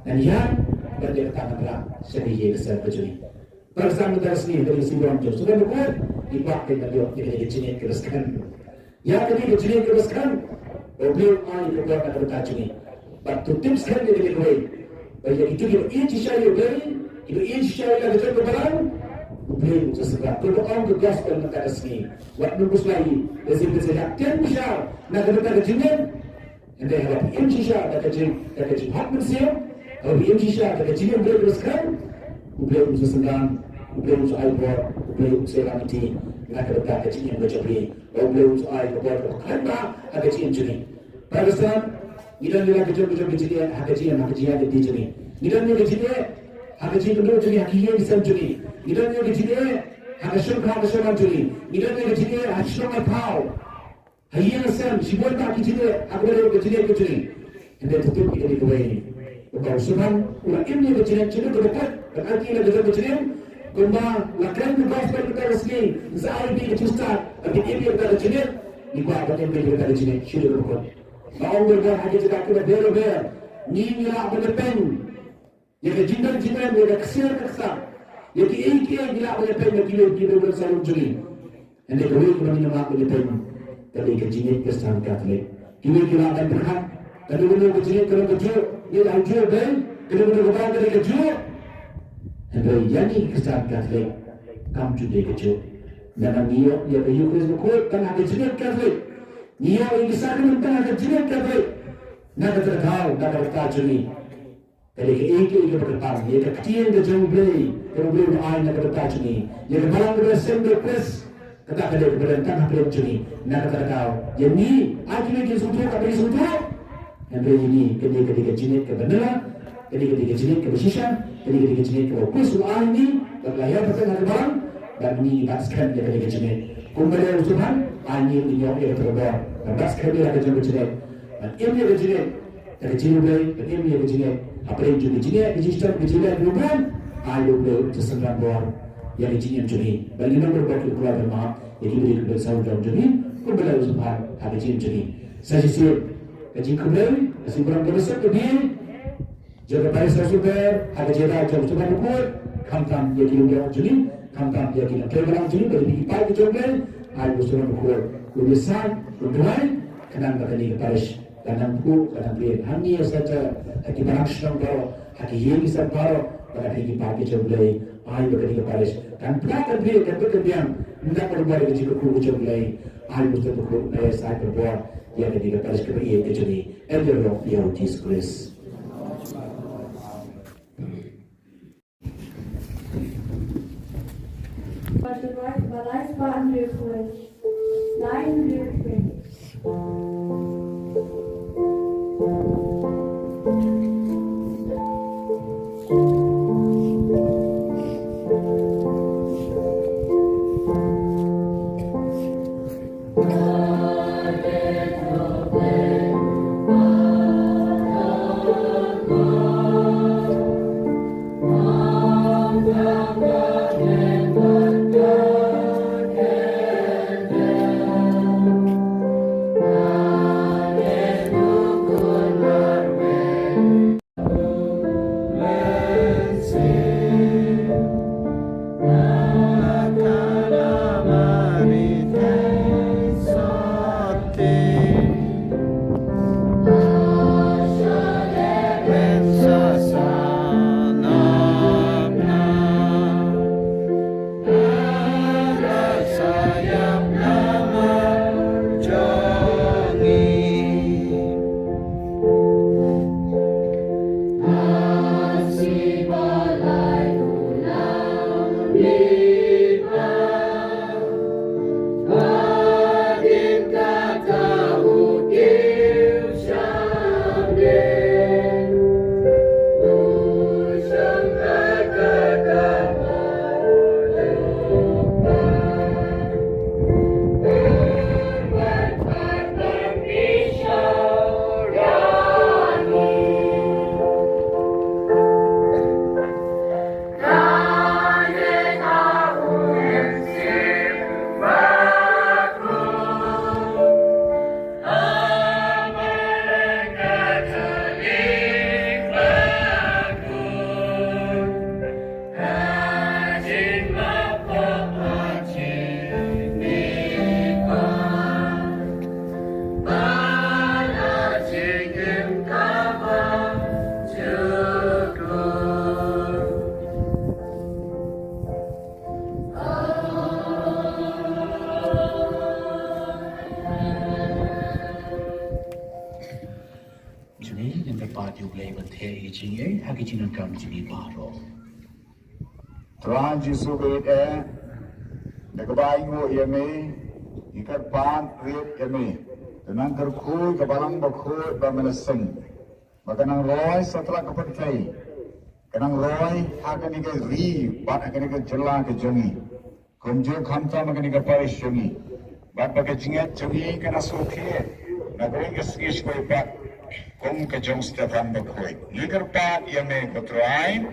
Dan yang berdekatan adalah sedih besar berjuni. Bersama sini dari Sibuan Jom sudah berbuat dipakai dari jadi jenis keraskan. Yang tadi jenis keraskan, beliau ai berbuat pada berjuni. but to tips kan dia kena kuih. Bagi itu kita inci syari beli, kita inci syari lagi tu kebarang, beli sesuatu. Kalau orang tu gospel nak ada sini, buat nubus lagi, rezim rezim tiap misal nak kena tak kejinan, anda harap inci syari tak kejin hak manusia, kalau inci syari tak kejinan beli teruskan, beli sesuatu, beli air, beli seramiti, nak kena tak kejinan berjabri, beli air, kerana ada kejinan jadi. Pakistan idan nila kecil kecil hakajian ada di sini. Idan nila kecil hakajian kedua jadi hakian di sana jadi. Idan nila kecil hakasyam jadi. Idan nila kecil hasyam pau. Hayan sen sibuan tak kecil aku dah kecil. Anda tutup kita di kawai. Kau sunan ulah ini kecil dekat. Berarti ila kecil. Kumba lakukan gospel kita resmi. Zahir di kecil start. Tapi ini kita kecil. Nikah apa yang kita kecil. Syukur berkot. Mau bergerak hati kita kita ber. Ni mila berlepen. Yang jindan yang kesir kesar. Yang iki mila berlepen yang kita bersama juli. Anda kau itu kami nama berlepen. Tapi kejinan kesan Katolik. Kita akan berhak. Kalau kita kejinan kalau kecil, dia hancur ben. Kalau kita berhak dari kecil. Anda yani kesan Katolik. Kamu juga kecil. Dan dia kayu Kristus berkuat tanah kejinan Katolik. Ia yang kisah mentah kejinan Katolik. Nak tertahu, nak tertajuni. Jadi ke berkata, ia kecil ke jauh beli, kalau beli berani nak tertajuni. Ia malam bersembah pres. Kata kada berentang hampir juni. Nak tertahu. Jadi akhirnya dia sudah tak beri sudah. Hampir ini ketika kejinan kebenaran, ketika kejinan kebersisian, ketika kejinan keberkus ini berlayar betul nak barang dan ini dibahaskan dia ketika kejinan. Kembali usuhan, ini dia terbawa. Bas kami ada jumpa jenis, ini ada jenis, ada jenis beli, ini ada jenis. Apa yang jenis register jenis bukan, ayo beli sesenggak bor yang jenis jenis. Bagi nombor bagi pulau bermaaf, yang diberi kepada saudara jenis, kembali usaha ada jenis jenis. Saya siap, jenis kembali, masih kurang besar lebih. Jaga baik saudara, ada jenis jauh sudah buat, kamtam yang kita jenis, kamtam yang kita terberang jenis, bagi kita jumpa, ayo sudah buat. Kulisan, kuduai, kenang bakali Paris, kanang ku, kanang beri. Hanya saja haki barang sedang bawa, haki yang bisa bawa, bakali pagi coblay, ayo bakali Paris. Kan pelakar beri, kan berkebiang, tidak berubah dengan jika ku coblay, ayo mesti berkuat, saya berbuat, yang ketika Paris keberi kejadi, elok yang disgrace.
Bereisbaren Glückwunsch. Dein Glückwunsch.
Akala marite so
jubilei berthe ijinge hagi jinan kam jini baro.
Tuhan Yesus berkata, "Nagabayi mo yami, ikat pan riat yami, tenang kerkui kebalang berkui bermelaseng, makanang roy setelah kepercayai, kanang roy akan ikat ri, bat akan ikat jelang ke jengi, kumjur kamta akan ikat paris jengi, bat bagai jingat jengi kena suki, nagabayi kesingis koi bat, kum ke jong setiap berkui, ikat pan yami berterain.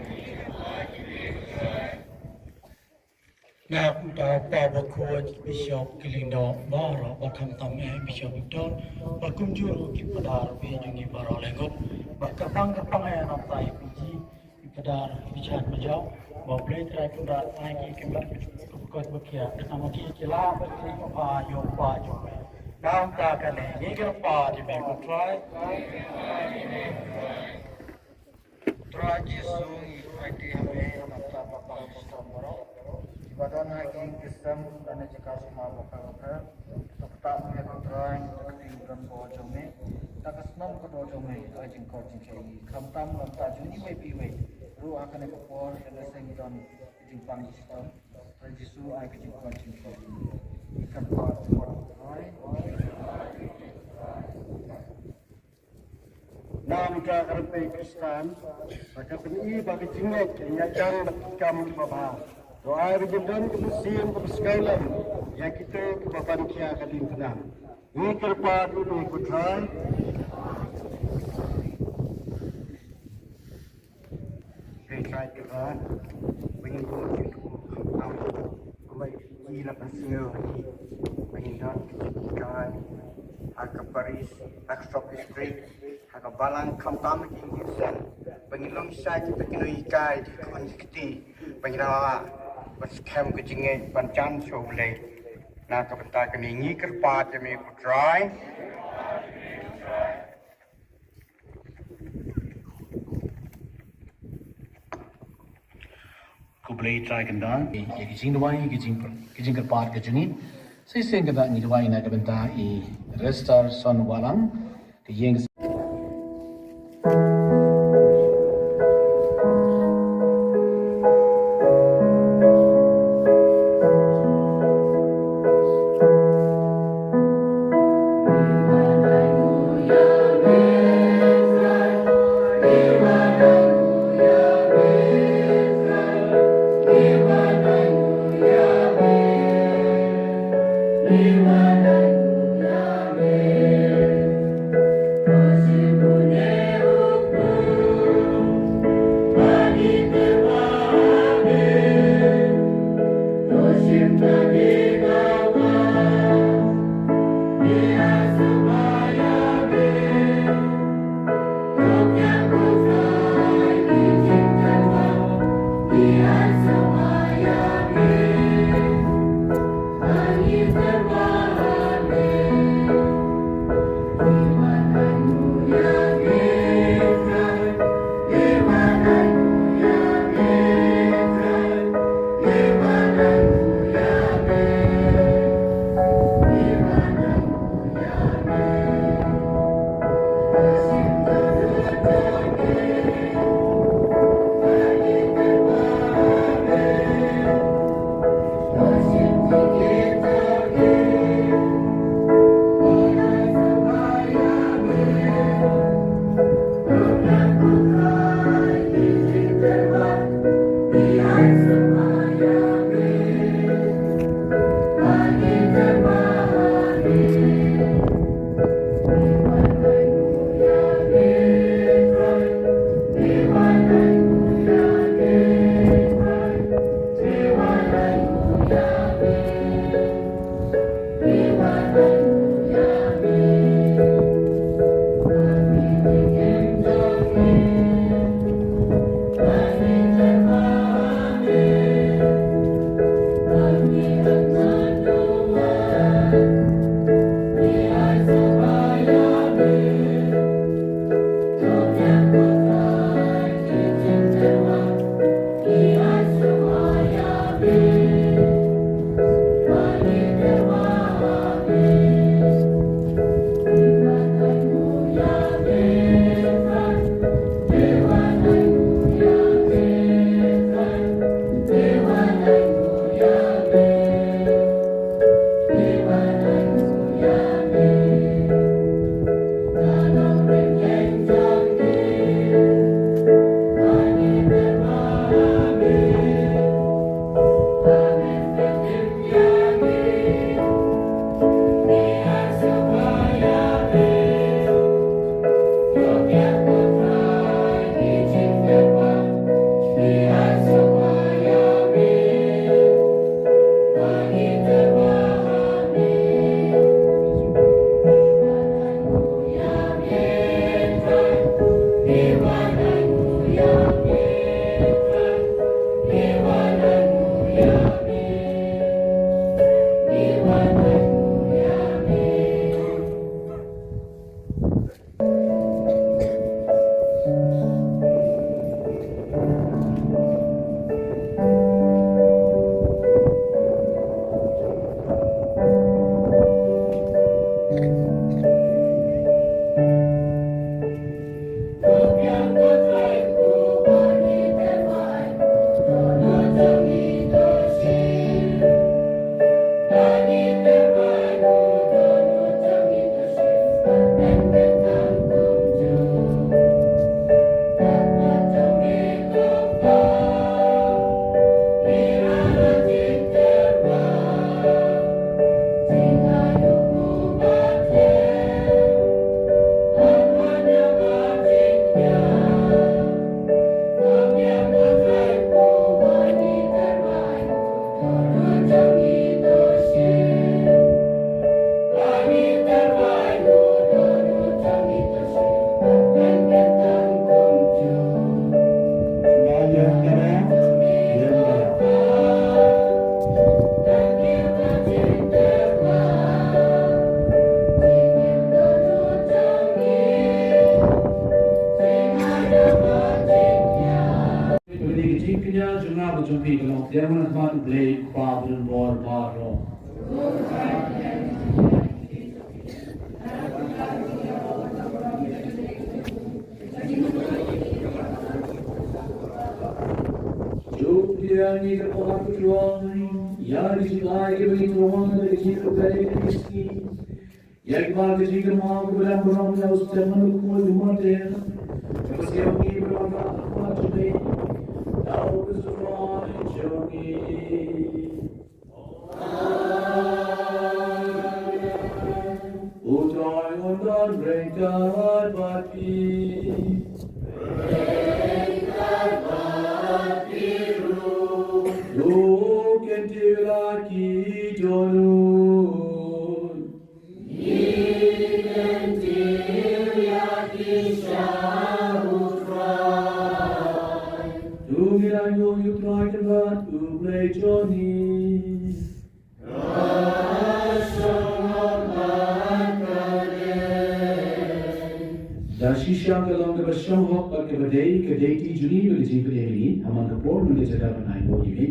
Nah, Bapak Kuat Bishop Kilindo Baro Bakam Tame Bishop Victor Bakum Juru Kipadar Bejungi Baro Lengot Bakapang ya Natai Piji Kipadar Bichat Majau Bablay Trai Kudar Aiki Kibat Kukot Bakia Nama Kila Bakri Pa Yopa Jome Daun Takane Nigar Pa Jime Kutrai Trai Jesung Aiti Hame Nata Bapak Bishop Baro Badan lagi kisam dan jika semua bakal tak mengenai ketinggalan bojone tak senang kedua jome ajeng kau cincai kamtam lamta juni piwe ru akan ekor dan sengdon jimpang sistem regisu ai kecil kau cincai ikan pot nam ka karpe kristan pada peni bagi jingok yang jangan kamu bapa doa berjalan ke musim ke sekalian yang kita ke bapan kia kadin kena ini kerpa ini kutrai kutrai kita ingin baik gila pasir ingin dan kutrai agak Paris agak Stop Street agak Balang Kamtam Inggisan pengilong saja pengilong ikai di konflikti pengilong Kem kejinge pancan shoble na kabentar keningi kerpat jami kutrai
Kublai try kendang kijing dawai kijing kerpat kejungi seseng kada ni dawai na kabenta I restar son walang kijing
Worship together.
Jangan lupa play Babel War Baro. Jubileani ke pohon keluar, ya di lagi bagi tuan dari kita dari Kristi. Ya kita di sini mau berlaku berlaku harus jangan lupa rumah dia. Terus yang ini berlaku apa juga? Tahu kesukaan jogi. Utai undan berikan bati. Laki jolun, Tumiran you try to run to play Johnny. Dashisha kalam ke basham hok ke badai ke deiti juni ke jipi ini aman kapor mule jaga banai bo ini.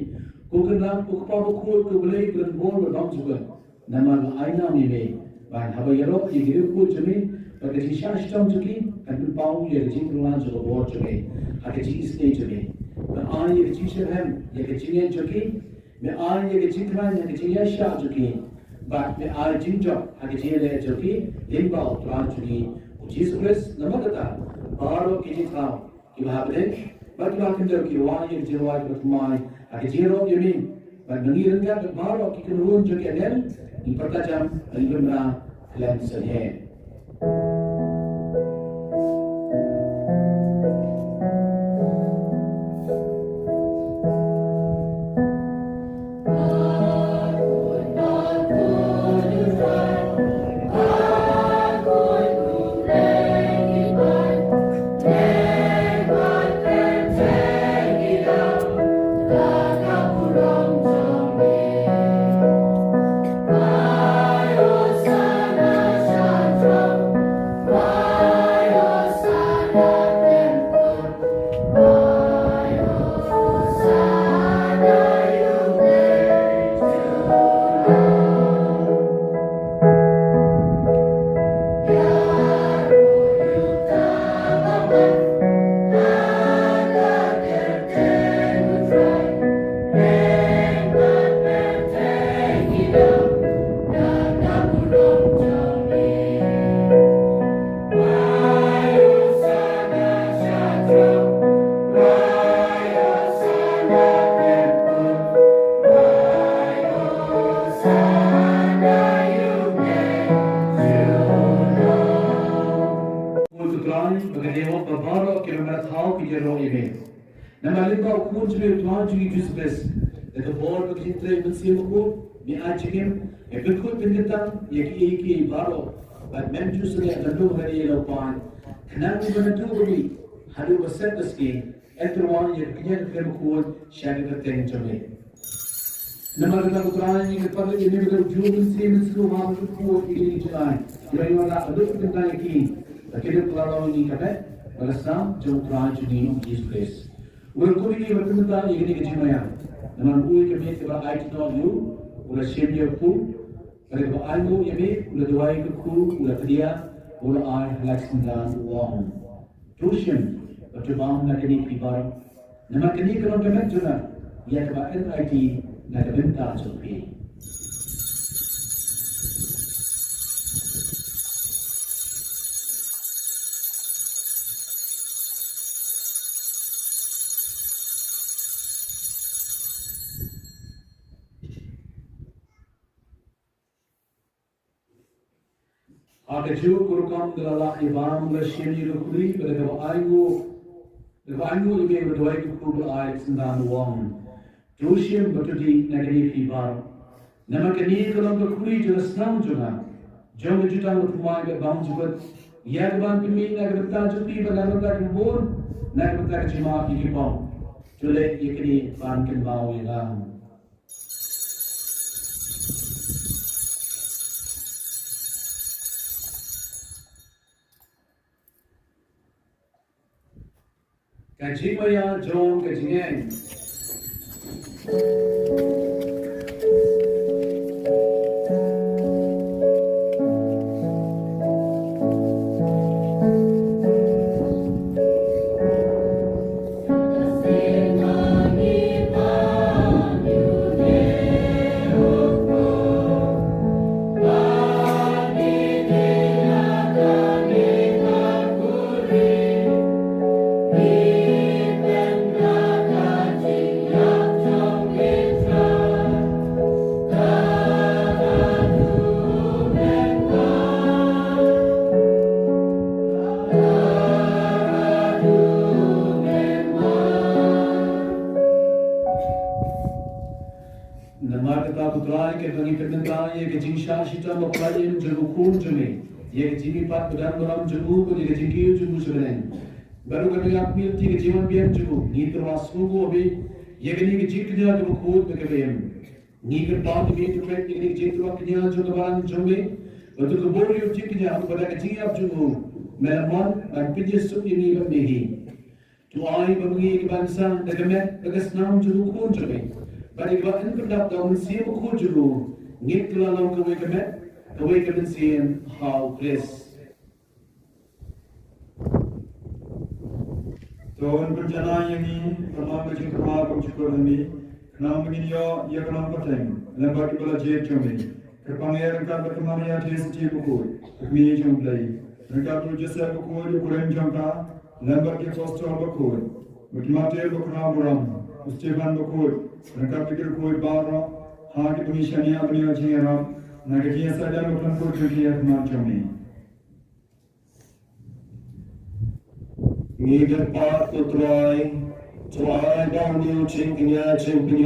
Kukenang ukpa bukul kubelai berbor berbang juga. Nama aina mime. Bahan haba yarok ye girip kul jumi. Bagi sisha sistem juki kan pau ye jing rulan juga bor jumi. Hake jing isne jumi. Dan ay ye jing sherhem ye jing juki. Me ay ye jing kran ye jing yasha juki. But me ay jing job hake jing le juki. Limbao tuan juki. Jesus Christ nama kata. Baro kiji tau. Kiba habde. Bagi bakin der kiwa ye jirwa bertumai. Ada jero yamin, bagi rengga baru kita nurun juga adel, di pertajam alimra kelan sedih. Nama limpa ukun juri tuan juri Jesus Christ. Dekat bor begitu bersih ukun, ni ajikim, ya betul pendidikan, ya ki baro. But mem justru yang tentu hari lepan. Kenapa benar tu beri? Halu besar meski, etruan ya kian kerem ukun syari berteng jami. Nama kita ukuran ini perlu ini betul jujur bersih wahai ukun ini jalan. Jadi mana ada pendidikan ini, kita perlu ini kape, bersam ukuran juri Jesus Christ. Welcome ini bertemu ini kecimaya. Dengan ui kami sebab I know you, ulah shame your ku, kalau I know you, ulah doai ku, ulah dia, ulah I laksanakan uang. Tuition, bercoba nak kini pibar. Nama kini kalau kami cuna, ia sebab NIT nak bentar sepi. Akaju kurukam dalala ibam lashini lukuri berdewa aingu ibe berdoa kubul air sendan wang. Joshim bertudi negeri ibar. Nama kini kalau berkuri jelas nam juga. Jom jutang berkumai berbang juga. Ya keban kami negeri tajuti berlalu kubur negeri terjemah hibam. Jule ikni ban kembau yang. Kajik maya jom kajingen. Baru kami ambil tiga jiwan biar cukup. Ni termasuk gobi. Ia kini kecil kerja tu berkut berkebem. Ni kertas ni tu trek ni kecil tu kerja tu kebaran jombe. Betul kebor you kecil kerja tu pada kecil apa cukup. Melawan dan kerja sup ini berdehi. Tu ai bagi bangsa dekemet dekas nam cukup pun jombe. Bagi bahan pendap daun siap berkut cukup. Ni kelalau kau kemet sian how Chris.
Tuhan berencana yang ini, kenapa macam kemar bercukur ini, kenapa begini ya kenapa peteng, lembar kepala jet cumi, kepangeran kan berkemar ya tes jet buku, kami jumpai, mereka berjasa buku di kurang jangka, lembar ke postal buku, berkemar berkena buram, ustiban buku, mereka pikir buku baru, hak itu misalnya beliau jengerap, nak dia saja bukan buku dia kemar cumi.
Ngider part utrai, tuai down new chinknya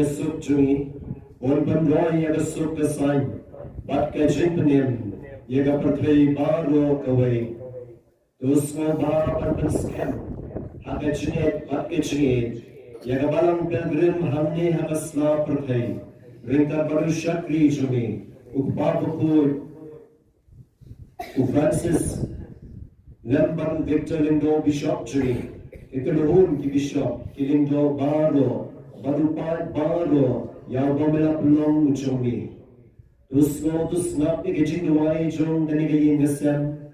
sup cumi, on pendroi yaga sup kesain, bat ke chinknim, yaga pertei baro kawai, tusmo bar perpenskem, hake chinet bat ke chinet, yaga balang pilgrim hamne hakasla pertei, rinta baru syakri cumi, ukpa bukur, Francis. Lembang Victor Lindo Bishop Tree, Ikaluhun ki Bishop, Kilindo Baro, Barupai Baro, Yawamela Plong Uchumi. Tusno Tusnap Ikijinduai Jung Danigayin Gasem,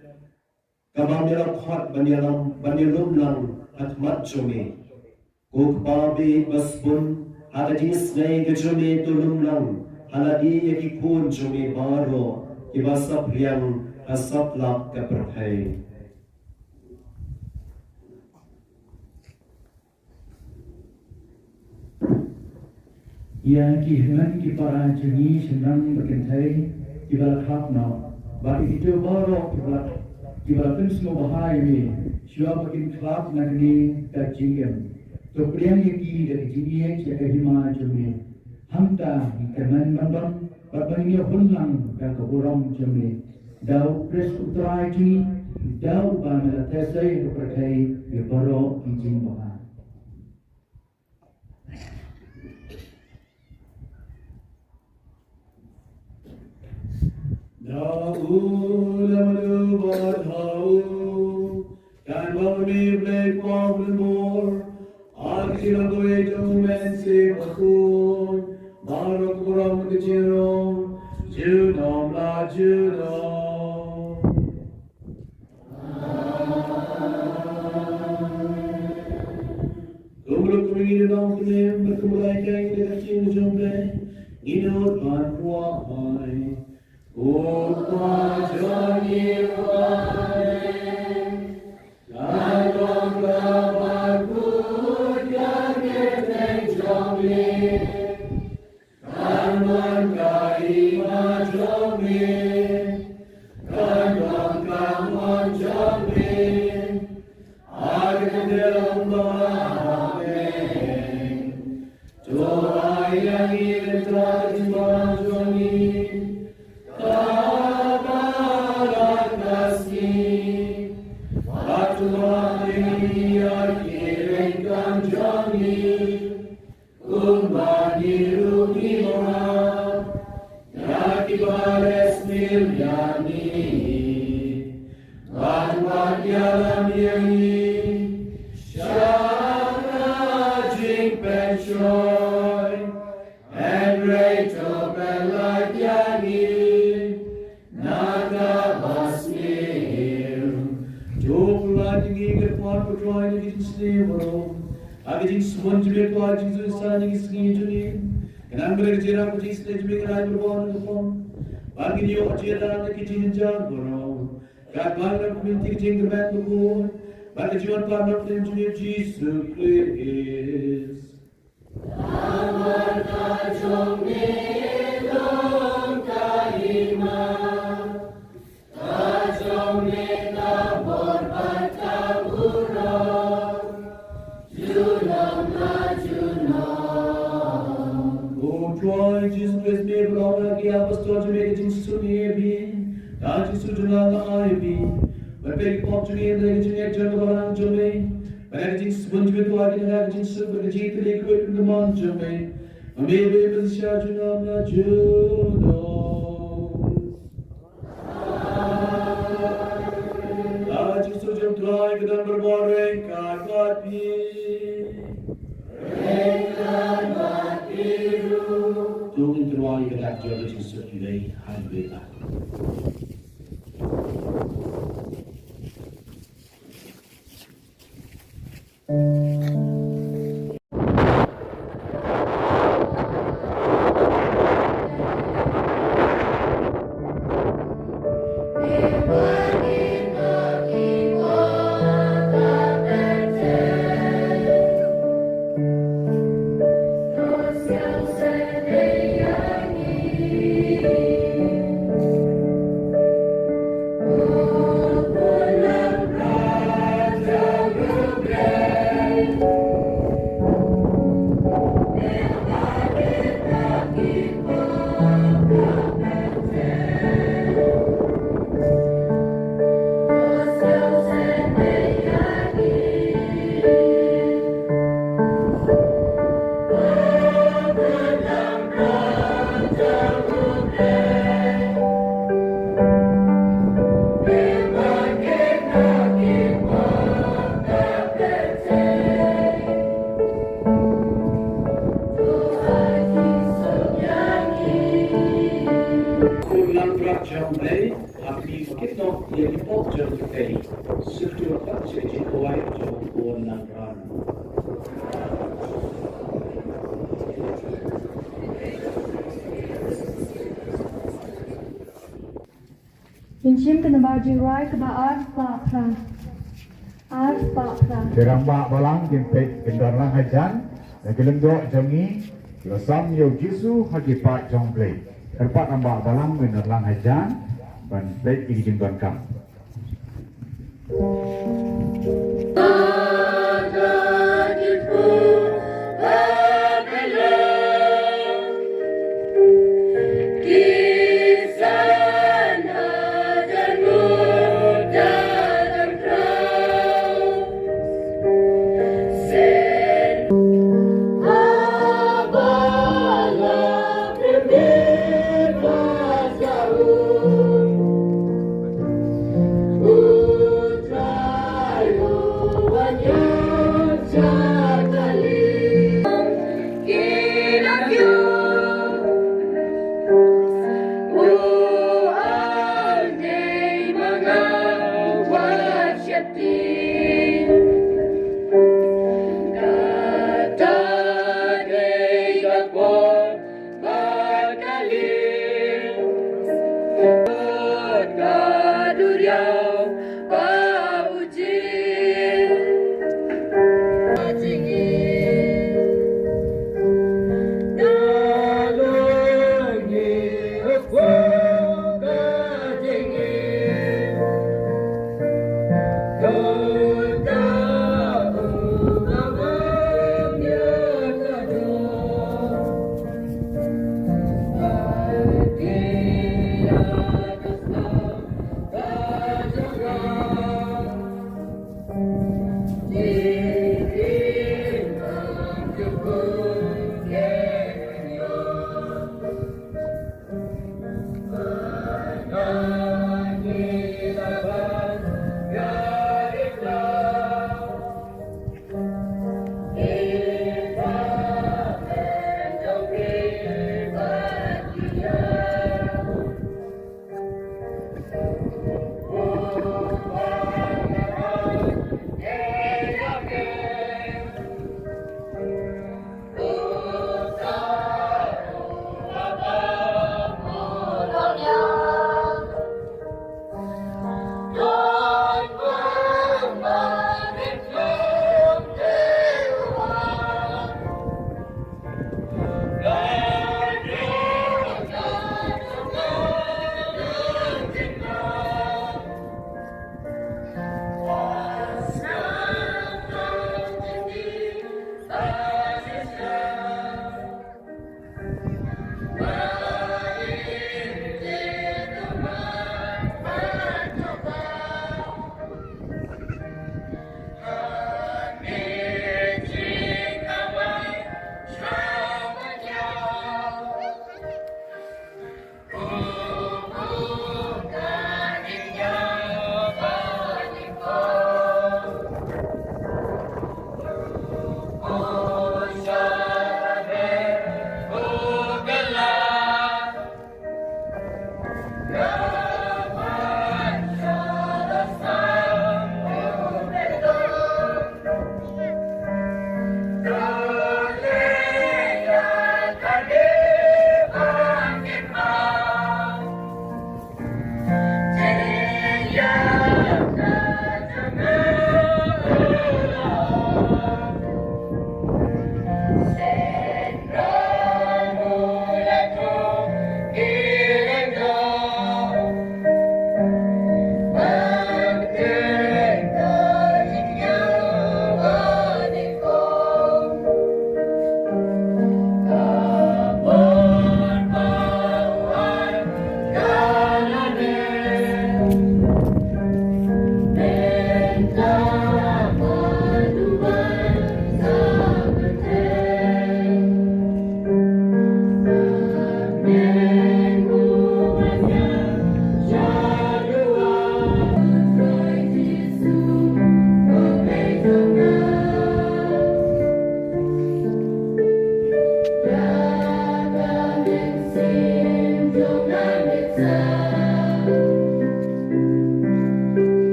Kabamela Pot Banilum Lang, at Machumi. Kuk Babi Baspun, Haladi Snake Jumi Tulum Lang, Haladi Yakikun Jumi Baro, Ibasap Riang, Asaplap Kaperhai.
Yang kihiman para jengi senang berkentai kibala klapna, bagi itu baru kibala pensmo bahaya ni, siapa bagian klap nagni kacingem, tu priang yaki dari jengi yang jaga hima jumi, hamta keman mandam, berbanyak hulang dan keburam jumi, dau pres utrai jengi, dau bana tesai berkentai baru kijing bahaya.
Laulu badhau kan bami blek more akira goe to mense bakun barok kuram keciro junom la junom kumuluk kumingin dong kunim berkumulai kai kecil jombe inot manwai Upa jani wane, lalong labakut yang keteng jomli, kanwan kai ma jomli, kanwan
Pinjam kena baju rai ke baat pak pran. Art pak pran.
Derang bak balang gimpek kendor lang hajan. Nagelendok jongi. Losam yo jisu hagi pak jong play. Terpat ambak balang kendor lang hajan. Ban play igi jenggon kam.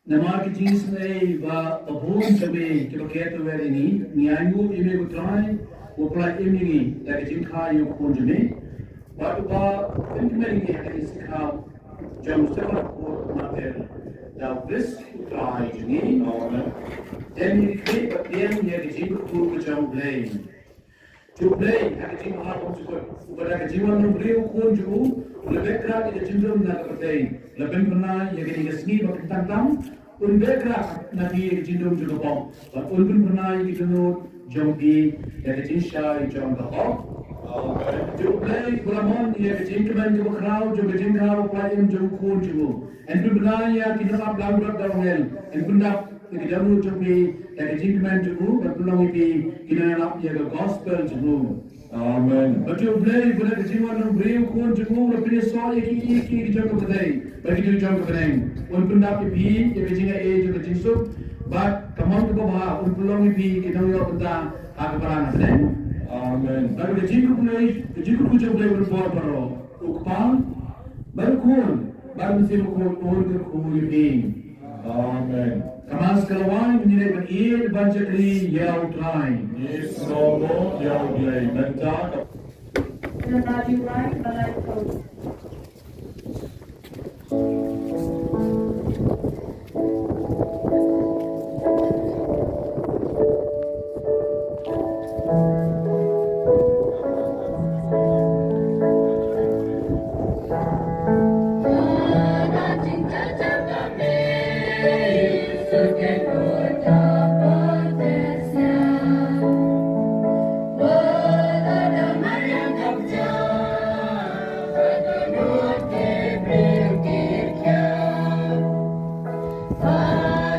Nama kecil sendiri ba abun cabe kita kata ini nyanyi ini bertrai, upaya ini dari jingkai yang kunjungi, waktu ba implementasi dari sekarang jam sekolah mater, dah bus trai ini, dan ini kita dia yang jingkai jam lain. Jublay, ada jingkai harus juga, pada kejiwaan memberi kunjung, lebih kerat ada cenderung nak berday, lebih pernah yang kita seni bertentang. Undekra nabi jindum juga bom. Undun pernah kita nu jombi dari jinsha jom dah. Jublay bulamon ya jingkaman juga crowd juga jingkau pelayan juga kun juga. Undun pernah ya kita nak belambat dawel. Undun dah kita nu jombi dari jingkaman juga berpulang ini kita nak ya gospel juga.
Amen.
Betul Jublay bulan kejiwaan nu beriu kun juga lebih soal iki jom kedai. Bagi dia jom kedai. Untuk dapat pergi, jadi jika juga jinsub, but kamu juga bahagia untuk long pergi kita juga tentang hak barang ada.
Amen.
Baru jika punya boleh berbuat baru, ukpal, baru kun, baru mesti kun ini.
Amen.
Kamas kelawan menjadi beriir baca kali yau try.
Yesomo yau play mentak.
Nabati right balai coast.
Father,